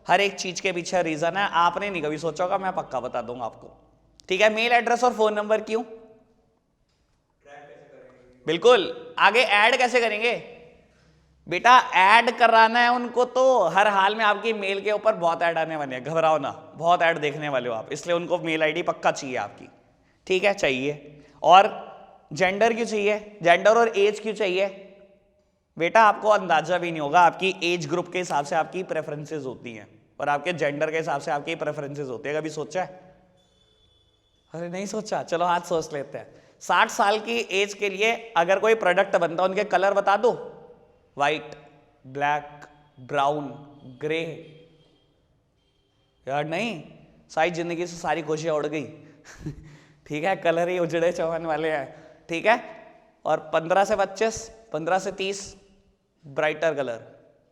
S1: हर एक चीज के पीछे रीजन है, आपने नहीं कभी सोचा होगा, मैं पक्का बता दूंगा आपको, ठीक है। मेल एड्रेस और फोन नंबर क्यों? बिल्कुल, आगे ऐड कैसे करेंगे बेटा? ऐड कराना है उनको, तो हर हाल में आपकी मेल के ऊपर बहुत ऐड आने वाले हैं, घबराओ ना, बहुत ऐड देखने वाले हो आप, इसलिए उनको मेल आईडी पक्का चाहिए आपकी, ठीक है, चाहिए। और जेंडर क्यों चाहिए? जेंडर और एज क्यों चाहिए बेटा? आपको अंदाजा भी नहीं होगा, आपकी एज ग्रुप के हिसाब से आपकी प्रेफरेंसेस होती हैं और आपके जेंडर के हिसाब से आपकी प्रेफरेंसेस होती है। कभी सोचा है? अरे नहीं सोचा, चलो आज सोच लेते हैं। 60 साल की एज के लिए अगर कोई प्रोडक्ट बनता है, उनके कलर बता दो, व्हाइट, ब्लैक, ब्राउन, ग्रे। यार नहीं, सारी जिंदगी से सारी खुशियां उड़ गई ठीक है, कलर ही उजड़े चौहान वाले हैं, ठीक है। और 15 से 25, 15 से 30 ब्राइटर कलर।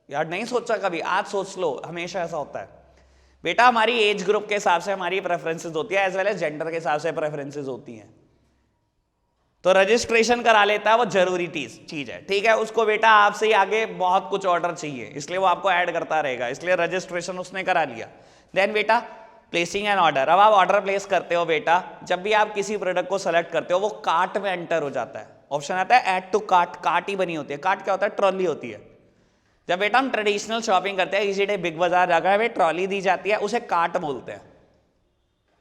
S1: यार नहीं सोचा कभी, आज सोच लो, हमेशा ऐसा होता है बेटा। हमारी एज ग्रुप के हिसाब से हमारी प्रेफरेंसेस होती है, एज वेल एज जेंडर के हिसाब से प्रेफरेंसेस होती हैं। तो रजिस्ट्रेशन करा लेता है, वो जरूरी चीज है, ठीक है। उसको बेटा आपसे ही आगे बहुत कुछ ऑर्डर चाहिए, इसलिए वो आपको ऐड करता रहेगा, इसलिए रजिस्ट्रेशन उसने करा लिया। देन बेटा प्लेसिंग एन ऑर्डर। अब आप ऑर्डर प्लेस करते हो बेटा, जब भी आप किसी प्रोडक्ट को सेलेक्ट करते हो, वो कार्ट में एंटर हो जाता है, ऑप्शन आता है ऐड टू कार्ट। कार्ट ही बनी होती है, कार्ट क्या होता है? ट्रॉली होती है। जब बेटा हम ट्रेडिशनल शॉपिंग करते हैं, इसी डे बिग बाजार जाकर हमें ट्रॉली दी जाती है, उसे कार्ट बोलते हैं।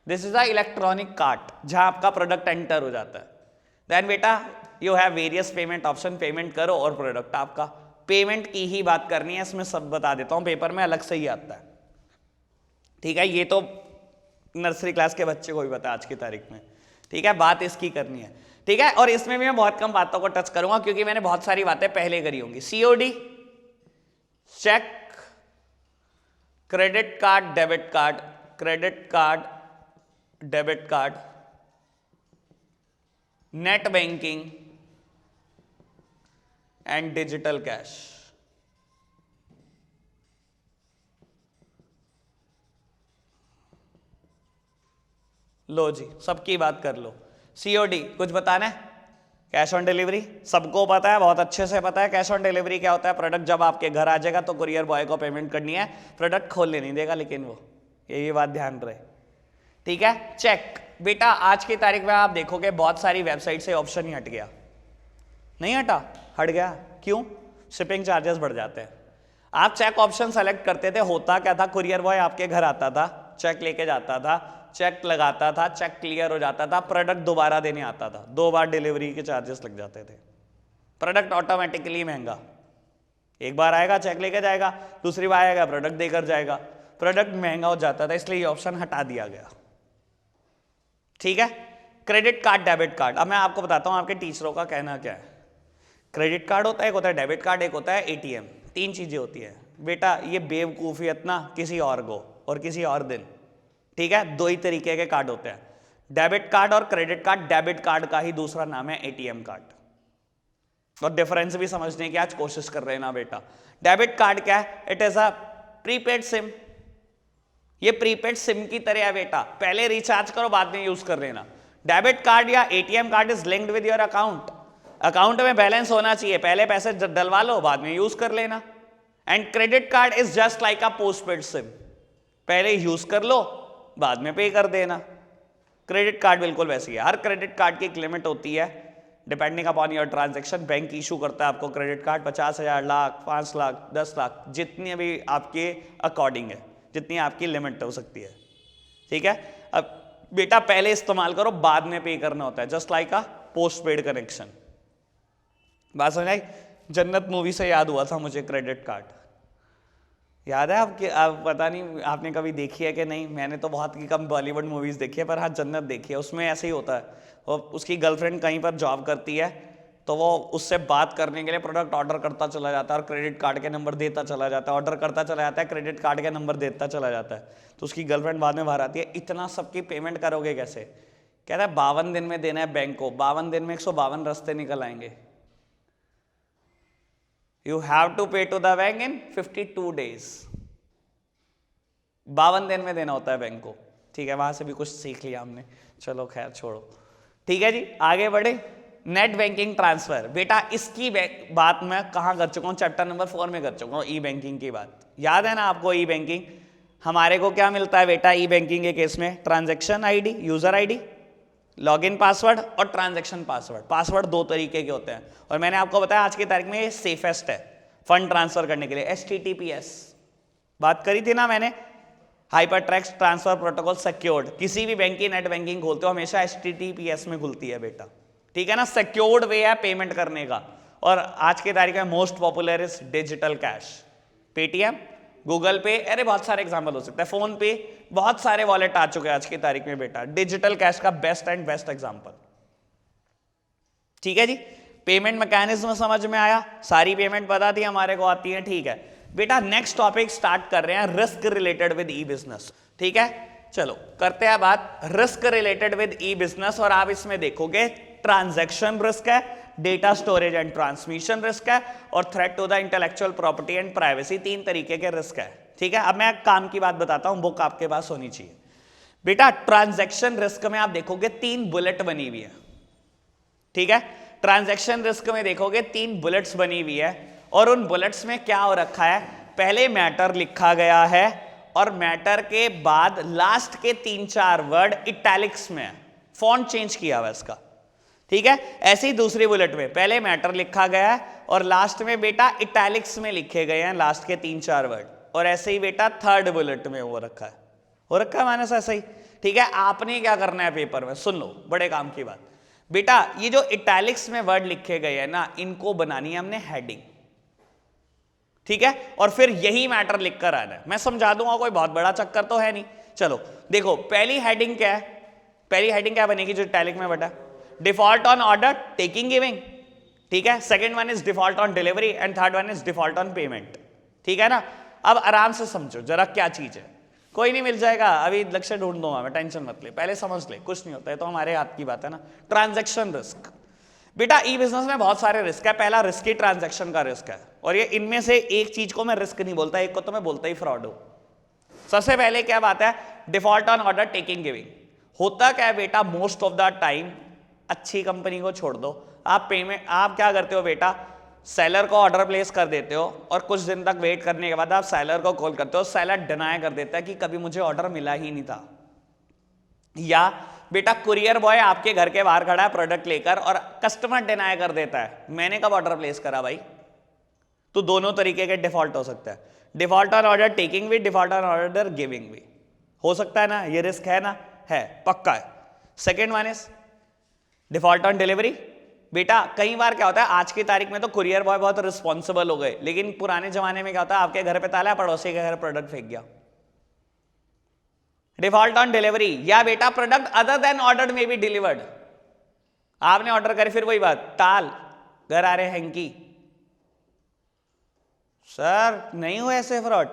S1: This is a electronic cart, जहां आपका प्रोडक्ट एंटर हो जाता है। देन बेटा you have various payment option, payment करो और प्रोडक्ट आपका। पेमेंट की ही बात करनी है, इसमें सब बता देता हूं, पेपर में अलग से ही आता है, ठीक है। ये तो नर्सरी क्लास के बच्चे को भी पता है आज की तारीख में, ठीक है। बात इसकी करनी है, ठीक है। और इसमें भी मैं बहुत कम बातों को टच करूंगा, क्योंकि मैंने बहुत सारी बातें पहले करी होंगी। COD, cheque, credit card, debit card, credit card, debit card, net banking and digital cash. लो जी, सबकी बात कर लो। सीओडी कुछ बताना है? कैश ऑन डिलीवरी सबको पता है, बहुत अच्छे से पता है। कैश ऑन डिलीवरी क्या होता है? प्रोडक्ट जब आपके घर आ जाएगा तो कुरियर बॉय को पेमेंट करनी है, प्रोडक्ट खोलने नहीं देगा, लेकिन वो, ये बात ध्यान रहे, ठीक है। चेक बेटा आज की तारीख में आप देखोगे बहुत सारी वेबसाइट से ऑप्शन ही हट गया। नहीं हटा? हट गया। क्यों? शिपिंग चार्जेस बढ़ जाते हैं। आप चेक ऑप्शन सेलेक्ट करते थे, होता क्या था? कुरियर बॉय आपके घर आता था, चेक लेके जाता था, चेक लगाता था, चेक क्लियर हो जाता था, प्रोडक्ट दोबारा देने आता था, 2 बार डिलीवरी के चार्जेस लग जाते थे। प्रोडक्ट ऑटोमेटिकली महंगा, एक बार आएगा चेक लेके जाएगा, दूसरी बार आएगा प्रोडक्ट देकर जाएगा, प्रोडक्ट महंगा हो जाता था, इसलिए ये ऑप्शन हटा दिया गया, ठीक है। Credit card, debit card. अब मैं आपको बताता हूं आपके टीचरों का कहना क्या है। क्रेडिट कार्ड होता है, एक होता है डेबिट कार्ड, एक होता है एटीएम। 3 चीजें होती है बेटा, ये बेवकूफियत ना किसी और को और किसी और दिन, ठीक है। 2 ही तरीके के कार्ड होते हैं, डेबिट कार्ड और क्रेडिट कार्ड। डेबिट कार्ड का ही दूसरा नाम है एटीएम कार्ड, और डिफरेंस भी समझने की आज कोशिश कर रहे हैं ना बेटा। डेबिट कार्ड क्या है? It is a prepaid SIM. ये प्रीपेड सिम की तरह है बेटा, पहले रिचार्ज करो बाद में यूज कर लेना। डेबिट कार्ड या ATM card is linked with your account. Account में बैलेंस होना चाहिए, पहले पैसे डलवा लो बाद में यूज कर लेना। And credit card is just like a postpaid SIM, पहले यूज कर लो बाद में पे कर देना। क्रेडिट कार्ड बिल्कुल वैसी है, हर क्रेडिट कार्ड की एक लिमिट होती है depending upon your transaction. Bank issue करता है आपको क्रेडिट कार्ड 50,000, लाख, 5 लाख, 10 लाख, जितनी अभी आपके अकॉर्डिंग है, जितनी आपकी लिमिट हो सकती है। ठीक है, अब बेटा पहले इस्तेमाल करो बाद में पे करना होता है, जस्ट लाइक अ पोस्ट पेड कनेक्शन। बात समझ आई? जन्नत मूवी से याद हुआ था मुझे क्रेडिट कार्ड, याद है आपके? आप पता नहीं आपने कभी देखी है कि नहीं, मैंने तो बहुत ही कम बॉलीवुड मूवीज देखी है, पर हाँ जन्नत देखी है। उसमें ऐसे ही होता है, और उसकी गर्लफ्रेंड कहीं पर जॉब करती है, तो वो उससे बात करने के लिए प्रोडक्ट ऑर्डर करता चला जाता है और क्रेडिट कार्ड के नंबर देता चला जाता है, ऑर्डर करता चला जाता है, क्रेडिट कार्ड के नंबर देता चला जाता है। तो उसकी गर्लफ्रेंड बाद में बाहर आती है, इतना सबकी पेमेंट करोगे कैसे? कहता है 52 दिन में देना है बैंक को, 52 दिन में 152 रास्ते निकल आएंगे। You have to pay to the bank in 52 days. 52 दिन में देना होता है बैंक को। ठीक है, वहां से भी कुछ सीख लिया हमने, चलो खैर छोड़ो। ठीक है जी, आगे बढ़े। नेट बैंकिंग ट्रांसफर, बेटा इसकी बात मैं कहां कर चुका हूं? चैप्टर नंबर 4 में कर चुका हूं, ई बैंकिंग की बात याद है ना आपको? ई बैंकिंग हमारे को क्या मिलता है बेटा ई बैंकिंग के केस में? Transaction ID, user ID, login password और ट्रांजैक्शन पासवर्ड। पासवर्ड 2 तरीके के होते हैं, और मैंने आपको बताया आज की तारीख में ये सेफेस्ट है फंड ट्रांसफर करने के लिए। HTTPS बात करी थी ना मैंने, hyper text transfer protocol secured. किसी भी बैंक की नेट बैंकिंग खोलते हो हमेशा HTTPS में खुलती है बेटा, ठीक है ना? सिक्योर्ड वे है पेमेंट करने का। और आज की तारीख में most popular is digital cash, Paytm, Google पे, अरे बहुत सारे एग्जांपल हो सकते हैं, फोन पे, बहुत सारे वॉलेट आ चुके हैं आज की तारीख में बेटा। डिजिटल कैश का बेस्ट एंड बेस्ट एग्जांपल। ठीक है जी, पेमेंट मैकेनिज्म समझ में आया, सारी पेमेंट पता थी हमारे को आती है। ठीक है बेटा, नेक्स्ट टॉपिक स्टार्ट कर रहे हैं risk related with e business. ठीक है, चलो करते हैं बात risk related with e business. और आप इसमें देखोगे ट्रांजैक्शन रिस्क है, data storage and transmission risk है, और threat to the intellectual property and privacy, 3 तरीके के रिस्क है। ठीक है, अब मैं काम की बात बताता हूं, बुक आपके पास होनी चाहिए बेटा। ट्रांजैक्शन रिस्क में आप देखोगे 3 बुलेट बनी हुई है। ठीक है, ट्रांजैक्शन रिस्क में देखोगे 3 बुलेट्स बनी हुई है, और उन बुलेट्स में क्या हो रखा है? पहले मैटर लिखा गया है, और मैटर के बाद लास्ट के 3-4 वर्ड इटैलिक्स में है, फॉन्ट चेंज किया हुआ इसका। ठीक है, ऐसी दूसरी बुलेट में पहले मैटर लिखा गया है और लास्ट में बेटा इटैलिक्स में लिखे गए हैं लास्ट के 3-4 वर्ड, और ऐसे ही बेटा थर्ड बुलेट में हो रखा है माइनस ऐसा ही। ठीक है, आपने क्या करना है पेपर में, सुन लो, बड़े काम की बात बेटा। ये जो इटैलिक्स में वर्ड लिखे गए हैं ना, इनको बनानी है हमने हेडिंग। ठीक है, और फिर यही मैटर लिखकर आना है। मैं समझा दूंगा, कोई बहुत बड़ा चक्कर तो है नहीं। चलो देखो, पहली हेडिंग क्या है? पहली हेडिंग क्या बनेगी जो इटैलिक में बेटा? Default on order taking giving. ठीक है, second one is default on delivery, and third one is default on payment. ठीक है ना? अब आराम से समझो जरा क्या चीज है, कोई नहीं मिल जाएगा, अभी लक्ष्य ढूंढ दूंगा मैं, टेंशन मत ले, पहले समझ ले, कुछ नहीं होता है तो हमारे हाथ की बात है ना। ट्रांजैक्शन रिस्क बेटा, ई बिजनेस में बहुत सारे रिस्क है। पहला रिस्क ही ट्रांजैक्शन का रिस्क है, और ये इनमें से एक चीज को मैं रिस्क नहीं बोलता, एक को तो मैं बोलता ही फ्रॉड हूं। सबसे पहले क्या बात है? Default on order taking giving. होता क्या है बेटा, मोस्ट ऑफ द टाइम, अच्छी कंपनी को छोड़ दो, आप क्या करते हो बेटा, सेलर को ऑर्डर प्लेस कर देते हो, और कुछ दिन तक वेट करने के बाद आप सेलर को कॉल करते हो, सेलर डिनाई कर देता है कि कभी मुझे ऑर्डर मिला ही नहीं था। या बेटा कुरियर बॉय आपके घर के बाहर खड़ा है प्रोडक्ट लेकर, और कस्टमर डिनाई कर देता है मैंने कब ऑर्डर प्लेस करा भाई। तो दोनों तरीके के डिफॉल्ट हो सकता है, डिफॉल्ट ऑन ऑर्डर टेकिंग भी, डिफॉल्ट ऑन ऑर्डर गिविंग भी हो सकता है ना। ये रिस्क है ना, है, पक्का है। Second one is default on delivery. बेटा कई बार क्या होता है, आज की तारीख में तो कुरियर बॉय बहुत रिस्पॉन्सिबल हो गए, लेकिन पुराने जमाने में क्या होता है, आपके घर पे ताला, पड़ोसी के घर प्रोडक्ट फेंक गया। डिफॉल्ट ऑन डिलीवरी, या बेटा प्रोडक्ट अदर देन ऑर्डर्ड में बी डिलीवर्ड। आपने ऑर्डर करे, फिर वही बात, ताल घर आ रहे हैंकी, सर नहीं हुए ऐसे फ्रॉड।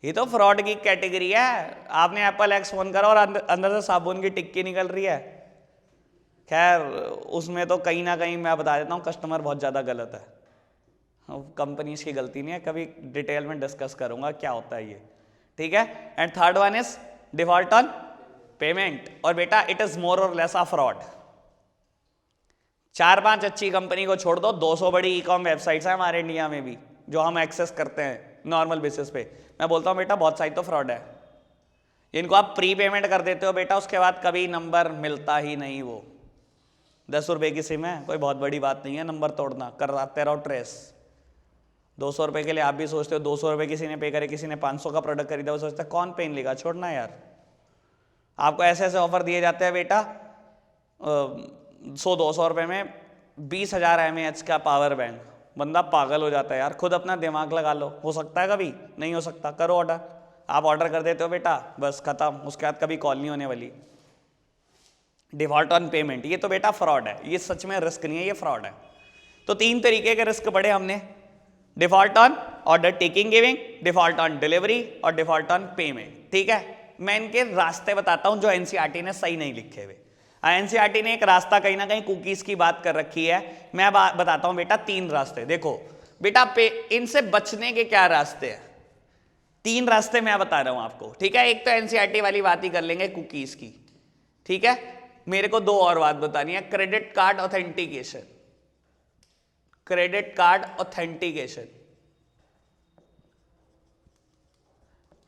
S1: ये तो फ्रॉड की कैटेगरी है। आपने एप्पल एक्स फोन करा और अंदर से साबुन की टिक्की निकल रही है, खैर उसमें तो कहीं ना कहीं मैं बता देता हूँ कस्टमर बहुत ज़्यादा गलत है, कंपनीज की गलती नहीं है, कभी डिटेल में डिस्कस करूंगा क्या होता है ये, ठीक है। And third one is default on payment, और बेटा इट इज मोर और लेस अ फ्रॉड। 4-5 अच्छी कंपनी को छोड़ दो, 200 बड़ी ई कॉम वेबसाइट्स हैं हमारे इंडिया में भी जो हम एक्सेस करते हैं नॉर्मल बेसिस पे। मैं बोलता हूँ बेटा बहुत सारी तो फ्रॉड है, इनको आप प्री पेमेंट कर देते हो बेटा, उसके बाद कभी नंबर मिलता ही नहीं। वो 10 रुपए की सिम है, कोई बहुत बड़ी बात नहीं है नंबर तोड़ना, कराते रहो ट्रेस। 200 रुपए के लिए आप भी सोचते हो 200 रुपए किसी ने पे करे, किसी ने 500 का प्रोडक्ट खरीदा, वो सोचता है कौन पेन लेगा, छोड़ना यार। आपको ऐसे ऐसे ऑफर दिए जाते हैं बेटा 100-200 रुपए में 20,000 mAh का पावर बैंक, बंदा पागल हो जाता है यार। खुद अपना दिमाग लगा लो, हो सकता है कभी, नहीं हो सकता, करो ऑर्डर। आप ऑर्डर कर देते हो बेटा, बस खत्म, उसके बाद कभी कॉल नहीं होने वाली। डिफॉल्ट ऑन पेमेंट, ये तो बेटा फ्रॉड है, ये सच में रिस्क नहीं है, ये फ्रॉड है। तो 3 तरीके के रिस्क पढ़े हमने, default on order taking giving, default on delivery और डिफॉल्ट ऑन पेमेंट, ठीक है। मैं इनके रास्ते बताता हूं जो एनसीईआरटी ने सही नहीं लिखे हुए। एनसीईआरटी ने एक रास्ता कहीं ना कहीं कुकीज की बात कर रखी है, मैं बताता हूं बेटा 3 रास्ते। देखो बेटा इनसे बचने के क्या रास्ते हैं, 3 रास्ते मैं बता रहा हूं आपको, ठीक है। एक तो एनसीईआरटी वाली बात ही कर लेंगे कुकीज की, ठीक है। मेरे को 2 और बात बतानी है, credit card authentication, credit card authentication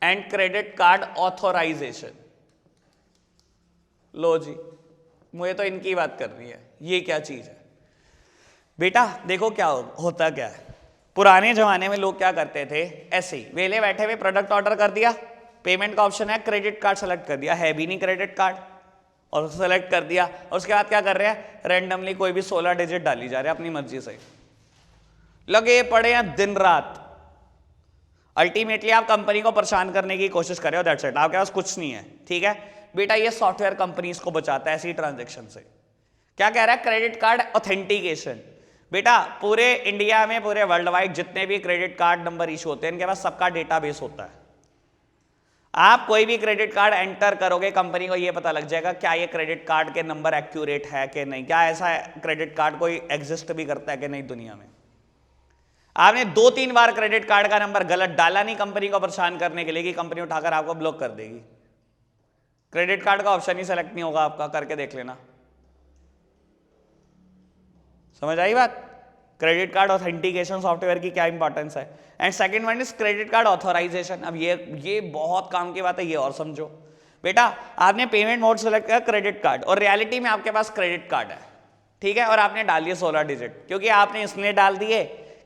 S1: and credit card authorisation. लो जी, मुझे तो इनकी बात करनी है, ये क्या चीज है बेटा। देखो क्या होता क्या है, पुराने जमाने में लोग क्या करते थे, ऐसे ही वेले बैठे हुए प्रोडक्ट ऑर्डर कर दिया, पेमेंट का ऑप्शन है, क्रेडिट कार्ड सेलेक्ट कर दिया, है भी नहीं क्रेडिट कार्ड, और सेलेक्ट कर दिया, और उसके बाद क्या कर रहे हैं, रैंडमली कोई भी 16 डिजिट डाली जा रहे हैं अपनी मर्जी से, लगे पड़े हैं दिन रात। अल्टीमेटली आप कंपनी को परेशान करने की कोशिश कर रहे हो, दैट्स इट, आपके पास कुछ नहीं है, ठीक है बेटा। ये सॉफ्टवेयर कंपनीज को बचाता है ऐसी ट्रांजैक्शन से। क्या कह रहा है, क्रेडिट कार्ड ऑथेंटिकेशन। बेटा पूरे इंडिया में, पूरे वर्ल्ड वाइड जितने भी क्रेडिट कार्ड नंबर इशू होते हैं, इनके पास सबका डेटाबेस होता है। आप कोई भी क्रेडिट कार्ड एंटर करोगे, कंपनी को ये पता लग जाएगा क्या ये क्रेडिट कार्ड के नंबर एक्यूरेट है कि नहीं, क्या ऐसा क्रेडिट कार्ड कोई एग्जिस्ट भी करता है कि नहीं दुनिया में। आपने 2-3 बार क्रेडिट कार्ड का नंबर गलत डाला नहीं कंपनी को परेशान करने के लिए कि कंपनी उठाकर आपको ब्लॉक कर देगी। क्रेडिट कार्ड का ऑप्शन ही सेलेक्ट नहीं होगा आपका, करके देख लेना। समझ आई बात। क्रेडिट कार्ड ऑथेंटिकेशन सॉफ्टवेयर की क्या इंपॉर्टेंस है। And second one is credit card authorisation. अब ये बहुत काम की बात है, ये और समझो बेटा। आपने पेमेंट मोड सेलेक्ट किया क्रेडिट कार्ड, और रियलिटी में आपके पास क्रेडिट कार्ड है, ठीक है, और आपने डाल दिए 16 डिजिट, क्योंकि आपने इसलिए डाल दिए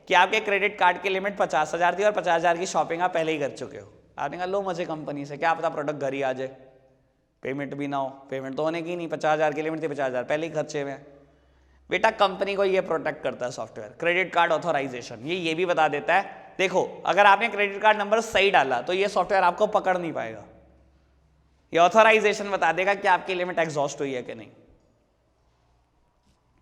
S1: कि आपके क्रेडिट कार्ड की लिमिट 50,000 थी और 50,000 की शॉपिंग आप पहले ही कर चुके हो। आपने कहा लो मजे कंपनी से, क्या पता प्रोडक्ट घर ही आ जाए, पेमेंट भी ना हो। पेमेंट तो होने की नहीं, 50,000 की लिमिट थी, 50,000 पहले ही खर्चे हुए। बेटा कंपनी को ये प्रोटेक्ट करता है सॉफ्टवेयर, क्रेडिट कार्ड ऑथोराइजेशन। ये भी बता देता है, देखो अगर आपने क्रेडिट कार्ड नंबर सही डाला तो ये सॉफ्टवेयर आपको पकड़ नहीं पाएगा। ये ऑथोराइजेशन बता देगा कि आपकी लिमिट एग्जॉस्ट हुई है कि नहीं।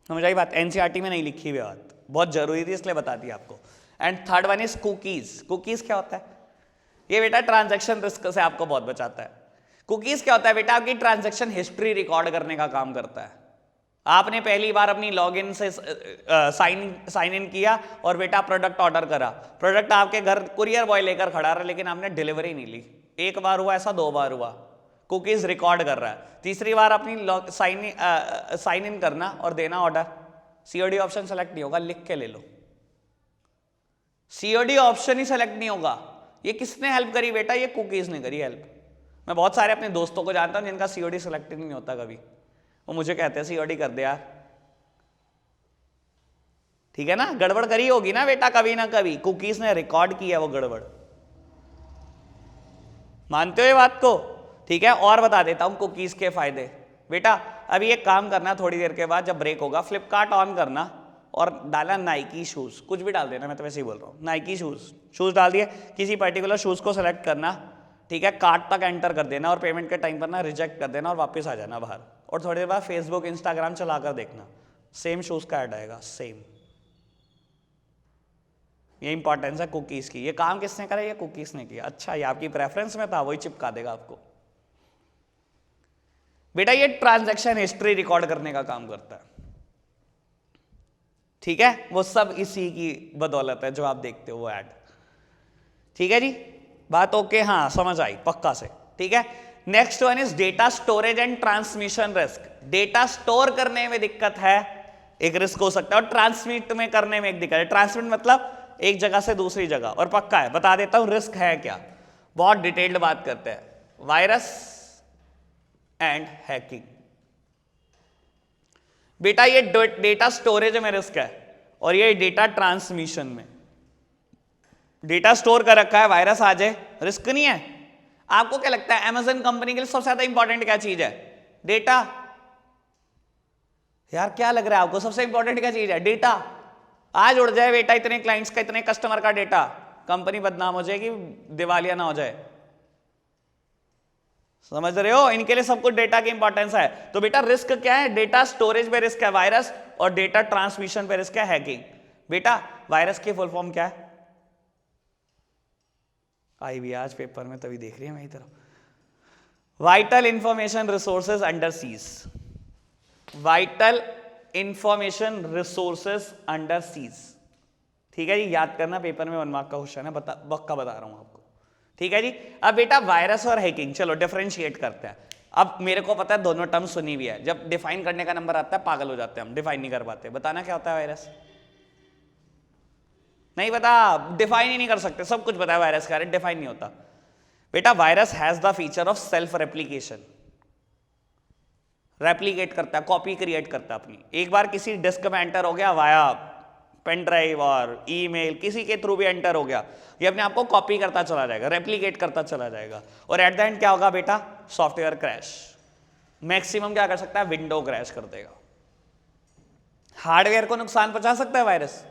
S1: समझ आई बात। एनसीईआरटी में नहीं लिखी हुई बात, बहुत जरूरी थी इसलिए बता दी आपको। And third one is cookies. Cookies क्या होता है, ये बेटा ट्रांजैक्शन रिस्क से आपको बहुत बचाता है। कुकीज क्या होता है बेटा, आपकी ट्रांजैक्शन हिस्ट्री रिकॉर्ड करने का काम करता है। आपने पहली बार अपनी लॉगिन से साइन इन किया और बेटा प्रोडक्ट ऑर्डर करा, प्रोडक्ट आपके घर कुरियर बॉय लेकर खड़ा रहा, लेकिन आपने डिलीवरी नहीं ली। एक बार हुआ ऐसा, 2 बार हुआ, कुकीज रिकॉर्ड कर रहा है। तीसरी बार अपनी साइन इन करना और देना ऑर्डर, सीओडी ऑप्शन सेलेक्ट नहीं होगा, लिख के ले लो, सीओडी ऑप्शन ही सेलेक्ट नहीं होगा। ये किसने हेल्प करी बेटा, ये कुकीज ने करी हेल्प। मैं बहुत सारे अपने दोस्तों को जानता हूं जिनका सीओडी सेलेक्ट नहीं होता कभी, वो मुझे कहते हैं सीओडी कर दे यार। ठीक है ना, गड़बड़ करी होगी ना बेटा कभी ना कभी, कुकीज ने रिकॉर्ड किया वो गड़बड़। मानते हो ये बात को, ठीक है। और बता देता हूं कुकीज के फायदे। बेटा अभी एक काम करना, थोड़ी देर के बाद जब ब्रेक होगा फ्लिपकार्ट ऑन करना और डाला नाइकी शूज, कुछ भी डाल देना, मैं तो वैसे ही बोल रहा हूँ, नाइकी शूज डाल दिए, किसी पर्टिकुलर शूज को सेलेक्ट करना, ठीक है, कार्ट तक एंटर कर देना और पेमेंट के टाइम पर ना रिजेक्ट कर देना और वापस आ जाना बाहर, और थोड़ी देर बाद फेसबुक इंस्टाग्राम चलाकर देखना, सेम शूज का ऐड आएगा, सेम। ये इंपॉर्टेंस है कुकीज की। ये काम किसने करा, ये कुकीज ने किया। अच्छा, ये आपकी प्रेफरेंस में था, वही चिपका देगा आपको। बेटा ये ट्रांजैक्शन हिस्ट्री रिकॉर्ड करने का काम करता है, ठीक है, वो सब इसी की बदौलत है जो आप देखते हो वो ऐड। ठीक है जी, बात ओके, हाँ समझ आई पक्का से, ठीक है। Next one is data storage and transmission risk. Data store करने में दिक्कत है, एक रिस्क हो सकता है, और ट्रांसमिट में करने में एक दिक्कत है। ट्रांसमिट मतलब एक जगह से दूसरी जगह, और पक्का है, बता देता हूं रिस्क है क्या, बहुत डिटेल्ड बात करते हैं। Virus and hacking. बेटा ये डेटा स्टोरेज में रिस्क है, और ये डेटा ट्रांसमिशन में। डेटा स्टोर कर रखा है, वायरस आ जाए, रिस्क नहीं है। आपको क्या लगता है अमेज़न कंपनी के लिए सबसे ज्यादा इंपॉर्टेंट क्या चीज है? डेटा। यार क्या लग रहा है आपको, सबसे इंपॉर्टेंट क्या चीज है? डेटा। आज उड़ जाए बेटा इतने क्लाइंट्स का, इतने कस्टमर का डेटा, कंपनी बदनाम हो जाएगी, दिवालिया ना हो जाए। समझ रहे हो, इनके लिए सब कुछ डेटा की इंपॉर्टेंस है। तो बेटा रिस्क क्या है? डेटा स्टोरेज पे रिस्क है वायरस, और डेटा ट्रांसमिशन पे रिस्क है हैकिंग। बेटा वायरस की फुल फॉर्म क्या है? आई भी आज पेपर में, तभी देख रही है मेरी तरफ। Vital information resources under seize. Vital information resources under seize, ठीक है जी, याद करना, पेपर में 1 मार्क का क्वेश्चन है, पक्का बता रहा हूं आपको। ठीक है जी। अब बेटा वायरस और हैकिंग, चलो डिफरेंशिएट करते हैं। अब मेरे को पता है दोनों टर्म सुनी हुई है, जब डिफाइन करने का नंबर आता है पागल हो जाते हैं हम, डिफाइन नहीं कर पाते। बताना क्या होता है वायरस? नहीं पता, डिफाइन ही नहीं कर सकते, सब कुछ पता है वायरस का, डिफाइन नहीं होता। बेटा virus has the feature of self replication, replicate करता है, कॉपी क्रिएट करता है अपनी। एक बार किसी डिस्क में एंटर हो गया वाया पेन ड्राइव और ईमेल, किसी के थ्रू भी एंटर हो गया, ये अपने आप को कॉपी करता चला जाएगा, रेप्लीकेट करता चला जाएगा, और एट द एंड क्या होगा बेटा? Software crash. मैक्सिमम क्या कर सकता है? विंडो क्रैश कर देगा। हार्डवेयर को नुकसान पहुंचा सकता है वायरस,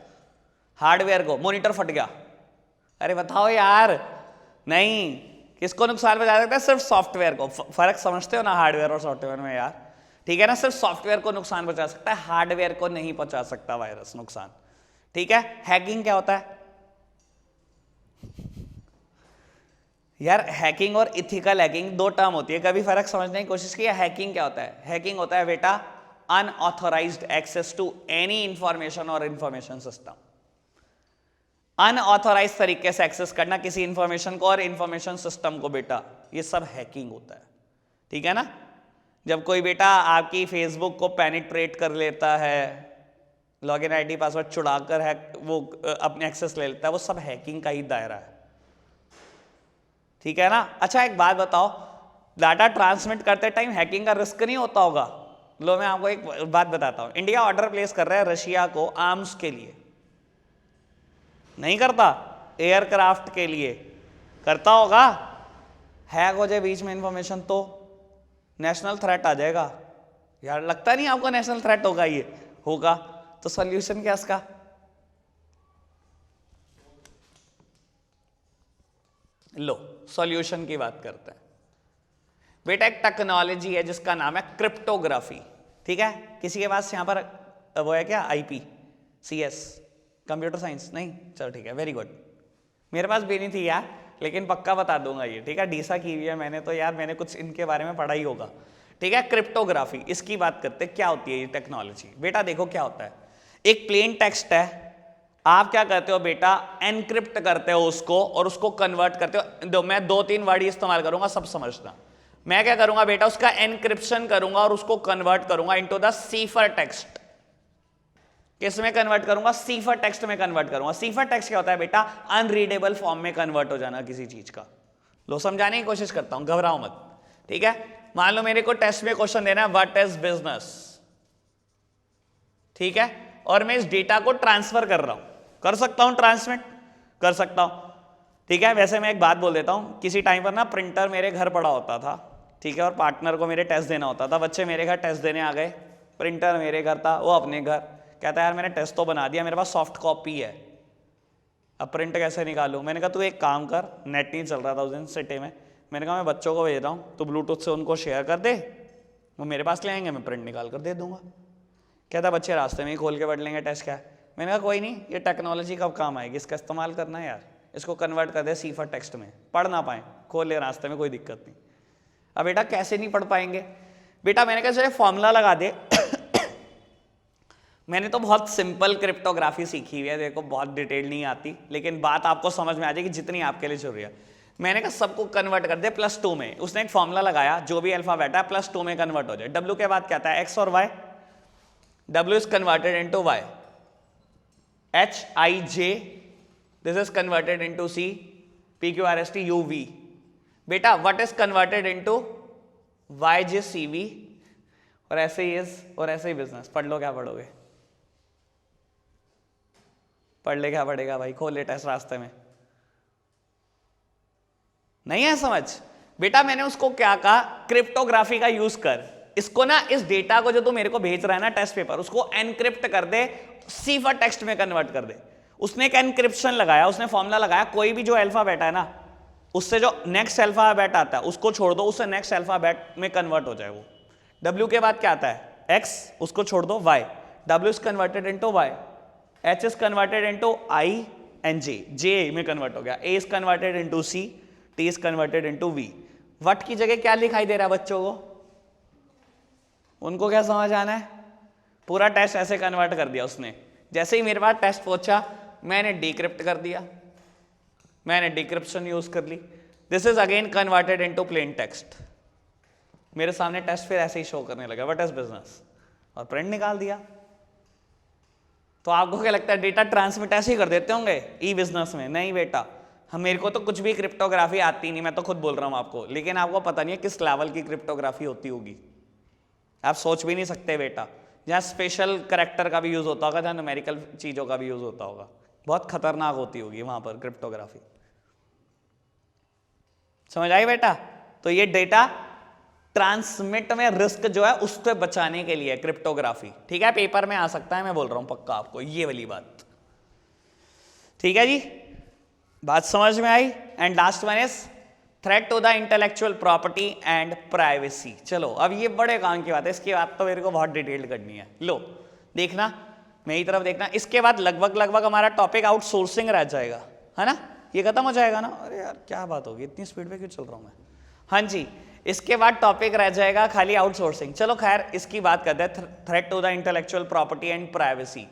S1: हार्डवेयर को, मॉनिटर फट गया, अरे बताओ यार, नहीं, किसको नुकसान पहुंचा सकता है? सिर्फ सॉफ्टवेयर को। फर्क समझते हो ना हार्डवेयर और सॉफ्टवेयर में यार, ठीक है ना? सिर्फ सॉफ्टवेयर को नुकसान पहुंचा सकता है, हार्डवेयर को नहीं पहुंचा सकता वायरस नुकसान, ठीक है। हैकिंग क्या होता है यार? हैकिंग और इथिकल हैकिंग दो टर्म होती है, कभी फर्क समझने की कोशिश किया? हैकिंग क्या होता है? हैकिंग होता है बेटा unauthorised access to any information और इंफॉर्मेशन सिस्टम। अनऑथोराइज तरीके से एक्सेस करना किसी इंफॉर्मेशन को और इंफॉर्मेशन सिस्टम को, बेटा ये सब हैकिंग होता है, ठीक है ना। जब कोई बेटा आपकी फेसबुक को पेनिट्रेट कर लेता है, लॉगिन आईडी पासवर्ड चुराकर है, वो अपने एक्सेस ले लेता है, वो सब हैकिंग का ही दायरा है, ठीक है ना। अच्छा एक बात बताओ, डाटा ट्रांसमिट करते टाइम हैकिंग का रिस्क नहीं होता होगा? लो मैं आपको एक बात बताता हूं, इंडिया ऑर्डर प्लेस कर रहा है रशिया को आर्म्स के लिए, नहीं करता? एयरक्राफ्ट के लिए करता होगा। हैक हो जाए बीच में इंफॉर्मेशन तो नेशनल थ्रेट आ जाएगा यार, लगता नहीं आपको नेशनल थ्रेट होगा? ये होगा, तो सॉल्यूशन क्या इसका? लो सॉल्यूशन की बात करते हैं। बेटा एक टेक्नोलॉजी है जिसका नाम है क्रिप्टोग्राफी, ठीक है। किसी के पास यहां पर वो है क्या? IP, CS, computer science? नहीं, चलो ठीक है, वेरी गुड। मेरे पास भी नहीं थी यार, लेकिन पक्का बता दूंगा ये, ठीक है। डीसा की हुई है मैंने, तो यार मैंने कुछ इनके बारे में पढ़ा ही होगा, ठीक है। क्रिप्टोग्राफी, इसकी बात करते हैं, क्या होती है ये टेक्नोलॉजी? बेटा देखो क्या होता है, एक प्लेन टेक्स्ट है, आप क्या करते हो बेटा? एनक्रिप्ट करते हो उसको, और उसको कन्वर्ट करते हो। मैं 2-3 वर्ड इस्तेमाल करूंगा, सब समझना। मैं क्या करूंगा बेटा? उसका एनक्रिप्शन करूंगा और उसको कन्वर्ट करूंगा इनटू द सीफर टेक्स्ट। किस में कन्वर्ट करूंगा? सीफर टेक्स्ट में कन्वर्ट करूंगा। सीफर टेक्स्ट क्या होता है बेटा? अनरीडेबल फॉर्म में कन्वर्ट हो जाना किसी चीज का। लो समझाने की कोशिश करता हूं, घबराओ मत, ठीक है। मान लो मेरे को टेस्ट में क्वेश्चन देना है, व्हाट इज बिजनेस, ठीक है, और मैं इस डेटा को ट्रांसफर कर रहा हूं, कर सकता हूं ट्रांसमिट, कर सकता हूं, ठीक है। वैसे मैं एक बात बोल देता हूं, किसी टाइम पर ना प्रिंटर मेरे घर पड़ा होता था, ठीक है, और पार्टनर को मेरे टेस्ट देना होता था। बच्चे मेरे घर टेस्ट देने आ गए, प्रिंटर मेरे घर था, वो अपने घर, कहता है यार मैंने टेस्ट तो बना दिया, मेरे पास सॉफ्ट कॉपी है, अब प्रिंट कैसे निकालूं? मैंने कहा तू एक काम कर, नेट नहीं चल रहा था उस दिन सिटी में, मैंने कहा मैं बच्चों को भेज रहा हूँ, तो ब्लूटूथ से उनको शेयर कर दे, वो मेरे पास ले आएंगे, मैं प्रिंट निकाल कर दे दूंगा। कहता बच्चे रास्ते में ही खोल के पढ़ लेंगे टेस्ट क्या है। मैंने कहा कोई नहीं, ये टेक्नोलॉजी कब काम आएगी, इसका इस्तेमाल करना है यार, इसको कन्वर्ट कर दे सीफर टेक्स्ट में, पढ़ ना पाए, खोल ले रास्ते में, कोई दिक्कत नहीं। अब बेटा कैसे नहीं पढ़ पाएंगे? बेटा मैंने कहा चले फॉर्मूला लगा दे। मैंने तो बहुत सिंपल क्रिप्टोग्राफी सीखी हुई है, देखो बहुत डिटेल नहीं आती, लेकिन बात आपको समझ में आ जाएगी जितनी आपके लिए जरूरी है। मैंने कहा सबको कन्वर्ट कर दे +2 में। उसने एक फॉर्मूला लगाया, जो भी अल्फाबेट है +2 में कन्वर्ट हो जाए। W के बाद क्या आता है? X और Y। W is converted into Y। H I J this is converted into C। P Q R S T U V। बेटा what is converted into Y J C V। और ऐसे he is और ऐसे ही business. पढ़ लो, क्या पढ़ोगे? पढ़ ले, क्या पढ़ेगा भाई? खोल ले टेस्ट रास्ते में। नहीं है समझ? बेटा मैंने उसको क्या कहा, क्रिप्टोग्राफी का यूज कर। इसको ना, इस डेटा को जो तू मेरे को भेज रहा है ना टेस्ट पेपर, उसको एनक्रिप्ट कर दे, सिफर टेक्स्ट में कन्वर्ट कर दे। उसने एक एनक्रिप्शन लगाया, उसने फॉर्मूला लगाया, कोई भी जो अल्फाबेट है ना, उससे जो नेक्स्ट अल्फाबेट आता है उसको छोड़ दो, उससे नेक्स्ट अल्फाबेट में कन्वर्ट हो जाए वो। W के बाद क्या आता है? X, उसको छोड़ दो Y। W is converted into Y। H is converted into I and J। J में कन्वर्ट हो गया। A is converted into C। T is converted into V। What की जगह क्या दिखाई दे रहा है बच्चों को? उनको क्या समझ आना है? पूरा टेस्ट ऐसे कन्वर्ट कर दिया उसने। जैसे ही मेरे पास टेस्ट पहुंचा, मैंने डिक्रिप्ट कर दिया, मैंने डिक्रिप्शन यूज कर ली। This is again converted into plain text. मेरे सामने टेस्ट फिर ऐसे ही शो करने लगा, व्हाट इज बिजनेस, और प्रिंट निकाल दिया। तो आपको क्या लगता है डेटा ट्रांसमिट ऐसे ही कर देते होंगे ई बिजनेस में? नहीं बेटा, हम मेरे को तो कुछ भी क्रिप्टोग्राफी आती नहीं, मैं तो खुद बोल रहा हूं आपको, लेकिन आपको पता नहीं है किस लेवल की क्रिप्टोग्राफी होती होगी। आप सोच भी नहीं सकते बेटा, जहाँ स्पेशल करेक्टर का भी यूज होता होगा, जहाँ न्यूमेरिकल चीजों का भी यूज होता होगा, बहुत खतरनाक होती होगी वहां पर क्रिप्टोग्राफी। समझ आई बेटा? तो ये डेटा ट्रांसमिट में रिस्क जो है उससे बचाने के लिए क्रिप्टोग्राफी, ठीक है? पेपर में आ सकता है, मैं बोल रहा हूं पक्का आपको ये वाली बात, ठीक है जी? बात समझ में आई? And last one is threat to the intellectual property and privacy. चलो अब ये बड़े काम की बात है, इसके बाद तो मेरे को बहुत डिटेल्ड करनी है। लो देखना, मेरी तरफ देखना, इसके बाद लगभग हमारा टॉपिक आउटसोर्सिंग रह जाएगा, है ना? ये खत्म हो जाएगा ना? अरे यार क्या बात होगी, इतनी स्पीड पे क्यों चल रहा हूं मैं? हाँ जी, इसके बाद टॉपिक रह जाएगा खाली आउटसोर्सिंग। चलो खैर इसकी बात करते हैं, threat to the intellectual property and privacy.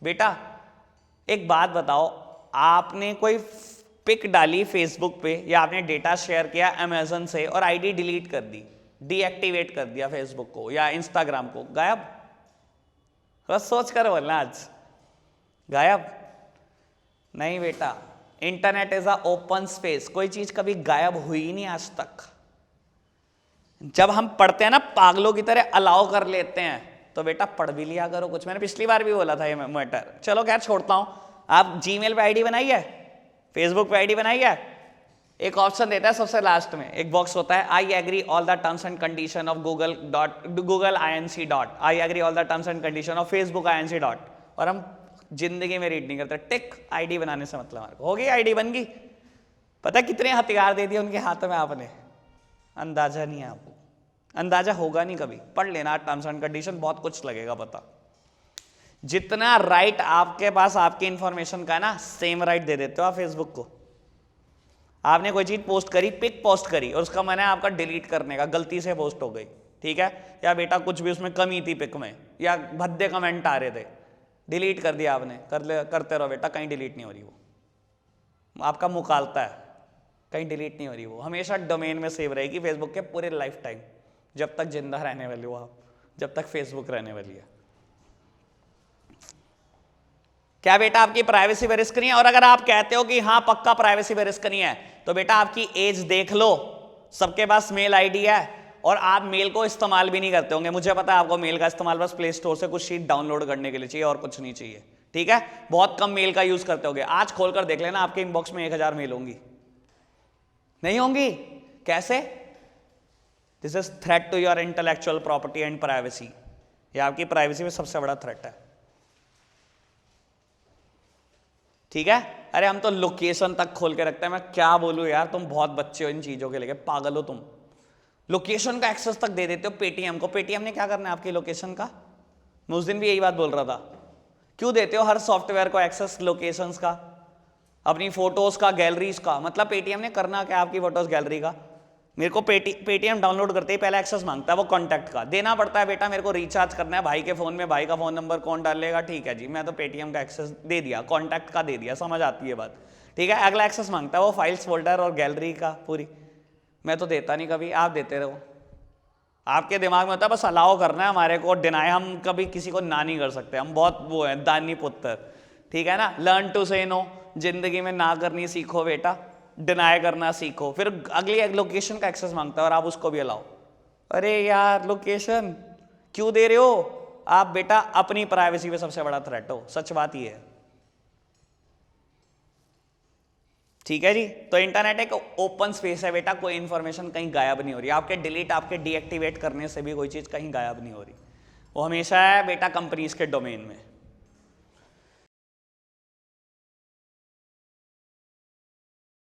S1: बेटा एक बात बताओ, आपने कोई पिक डाली फेसबुक पे या आपने डेटा शेयर किया अमेजन से और आईडी डिलीट कर दी, डीएक्टिवेट कर दिया फेसबुक को या इंस्टाग्राम को, गायब? बस सोच कर बोलना, आज गायब? नहीं बेटा, internet is a open space, कोई चीज कभी गायब हुई नहीं आज तक। जब हम पढ़ते हैं ना पागलों की तरह अलाउ कर लेते हैं, तो बेटा पढ़ भी लिया करो कुछ। मैंने पिछली बार भी बोला था ये मैटर। चलो खैर छोड़ता हूं। आप जीमेल पे आईडी बनाई है, फेसबुक पे आईडी बनाई है, एक ऑप्शन देता है सबसे लास्ट में, एक बॉक्स होता है, I agree all the terms and condition of Google INC dot, I agree all the terms and condition of Facebook INC dot, और हम जिंदगी में रीड नहीं करते। टिक, आईडी बनाने से मतलब हमारे को हो गई, आईडी बन गई। पता कितने हथियार दे दिए उनके हाथ में आपने, अंदाजा नहीं है आपको, अंदाजा होगा नहीं कभी। पढ़ लेना टर्म्स एंड कंडीशन, बहुत कुछ लगेगा पता। जितना राइट आपके पास आपकी इंफॉर्मेशन का है ना, सेम राइट दे देते हो आप फेसबुक को। आपने कोई चीज पोस्ट करी, पिक पोस्ट करी, और उसका मन है आपका डिलीट करने का, गलती से पोस्ट हो गई, ठीक है? या बेटा कुछ भी उसमें कमी थी पिक में, या भद्दे कमेंट आ रहे थे, डिलीट कर दिया आपने, करते रहो बेटा, कहीं डिलीट नहीं हो रही वो, आपका मुकालता है, कहीं डिलीट नहीं हो रही वो, हमेशा डोमेन में सेव रहेगी फेसबुक के पूरे लाइफ टाइम, जब तक जिंदा रहने वाली हो आप, जब तक फेसबुक रहने वाली है। क्या बेटा आपकी प्राइवेसी पे रिस्क नहीं है? और अगर आप कहते हो कि हाँ पक्का प्राइवेसी पे रिस्क नहीं है, तो बेटा आपकी एज देख लो, सबके पास मेल आईडी है और आप मेल को इस्तेमाल भी नहीं करते होंगे। मुझे पता है आपको मेल का इस्तेमाल बस प्ले स्टोर से कुछ शीट डाउनलोड करने के लिए चाहिए और कुछ नहीं चाहिए, ठीक है? बहुत कम मेल का यूज करते होंगे। आज खोलकर देख लेना, आपके इनबॉक्स में 1000 मेल होंगी, नहीं होंगी? कैसे? This is threat to your intellectual property and privacy. ये आपकी प्राइवेसी में सबसे बड़ा थ्रेट है, ठीक है? अरे हम तो लोकेशन तक खोल के रखते हैं। मैं क्या बोलूं यार, तुम बहुत बच्चे हो इन चीजों के लेके, पागल हो तुम। लोकेशन का एक्सेस तक दे देते हो पेटीएम को। पेटीएम ने क्या करना है आपकी लोकेशन का? मैं उस दिन भी यही बात बोल रहा था, क्यों देते हो हर सॉफ्टवेयर को एक्सेस लोकेशंस का, अपनी फोटोज का, गैलरीज का? मतलब पेटीएम ने करना क्या आपकी फोटोज गैलरी का? मेरे को पेटीएम डाउनलोड करते ही पहले एक्सेस मांगता है वो कॉन्टैक्ट का, देना पड़ता है बेटा मेरे को रिचार्ज करना है भाई के फ़ोन में, भाई का फ़ोन नंबर कौन डालेगा, ठीक है जी मैं तो पेटीएम का एक्सेस दे दिया, कॉन्टैक्ट का दे दिया, समझ आती है बात, ठीक है। अगला एक्सेस मांगता है वो फाइल्स फोल्डर और गैलरी का पूरी, मैं तो देता नहीं कभी, आप देते रहो। आपके दिमाग में होता है बस अलाउ करना है हमारे को, डिनाई हम कभी किसी को ना नहीं कर सकते, हम बहुत वो है दानी पुत्र, ठीक है ना। लर्न टू से नो, जिंदगी में ना करनी सीखो बेटा, डिनाई करना सीखो। फिर अगली एक लोकेशन का एक्सेस मांगता है और आप उसको भी अलाउ, अरे यार लोकेशन क्यों दे रहे हो आप बेटा, अपनी प्राइवेसी पे सबसे बड़ा थ्रेट हो, सच बात ही है, ठीक है जी। तो इंटरनेट एक ओपन स्पेस है बेटा, कोई इंफॉर्मेशन कहीं गायब नहीं हो रही, आपके डिलीट आपके डीएक्टिवेट करने से भी कोई चीज कहीं गायब नहीं हो रही, वो हमेशा है बेटा कंपनीज के डोमेन में।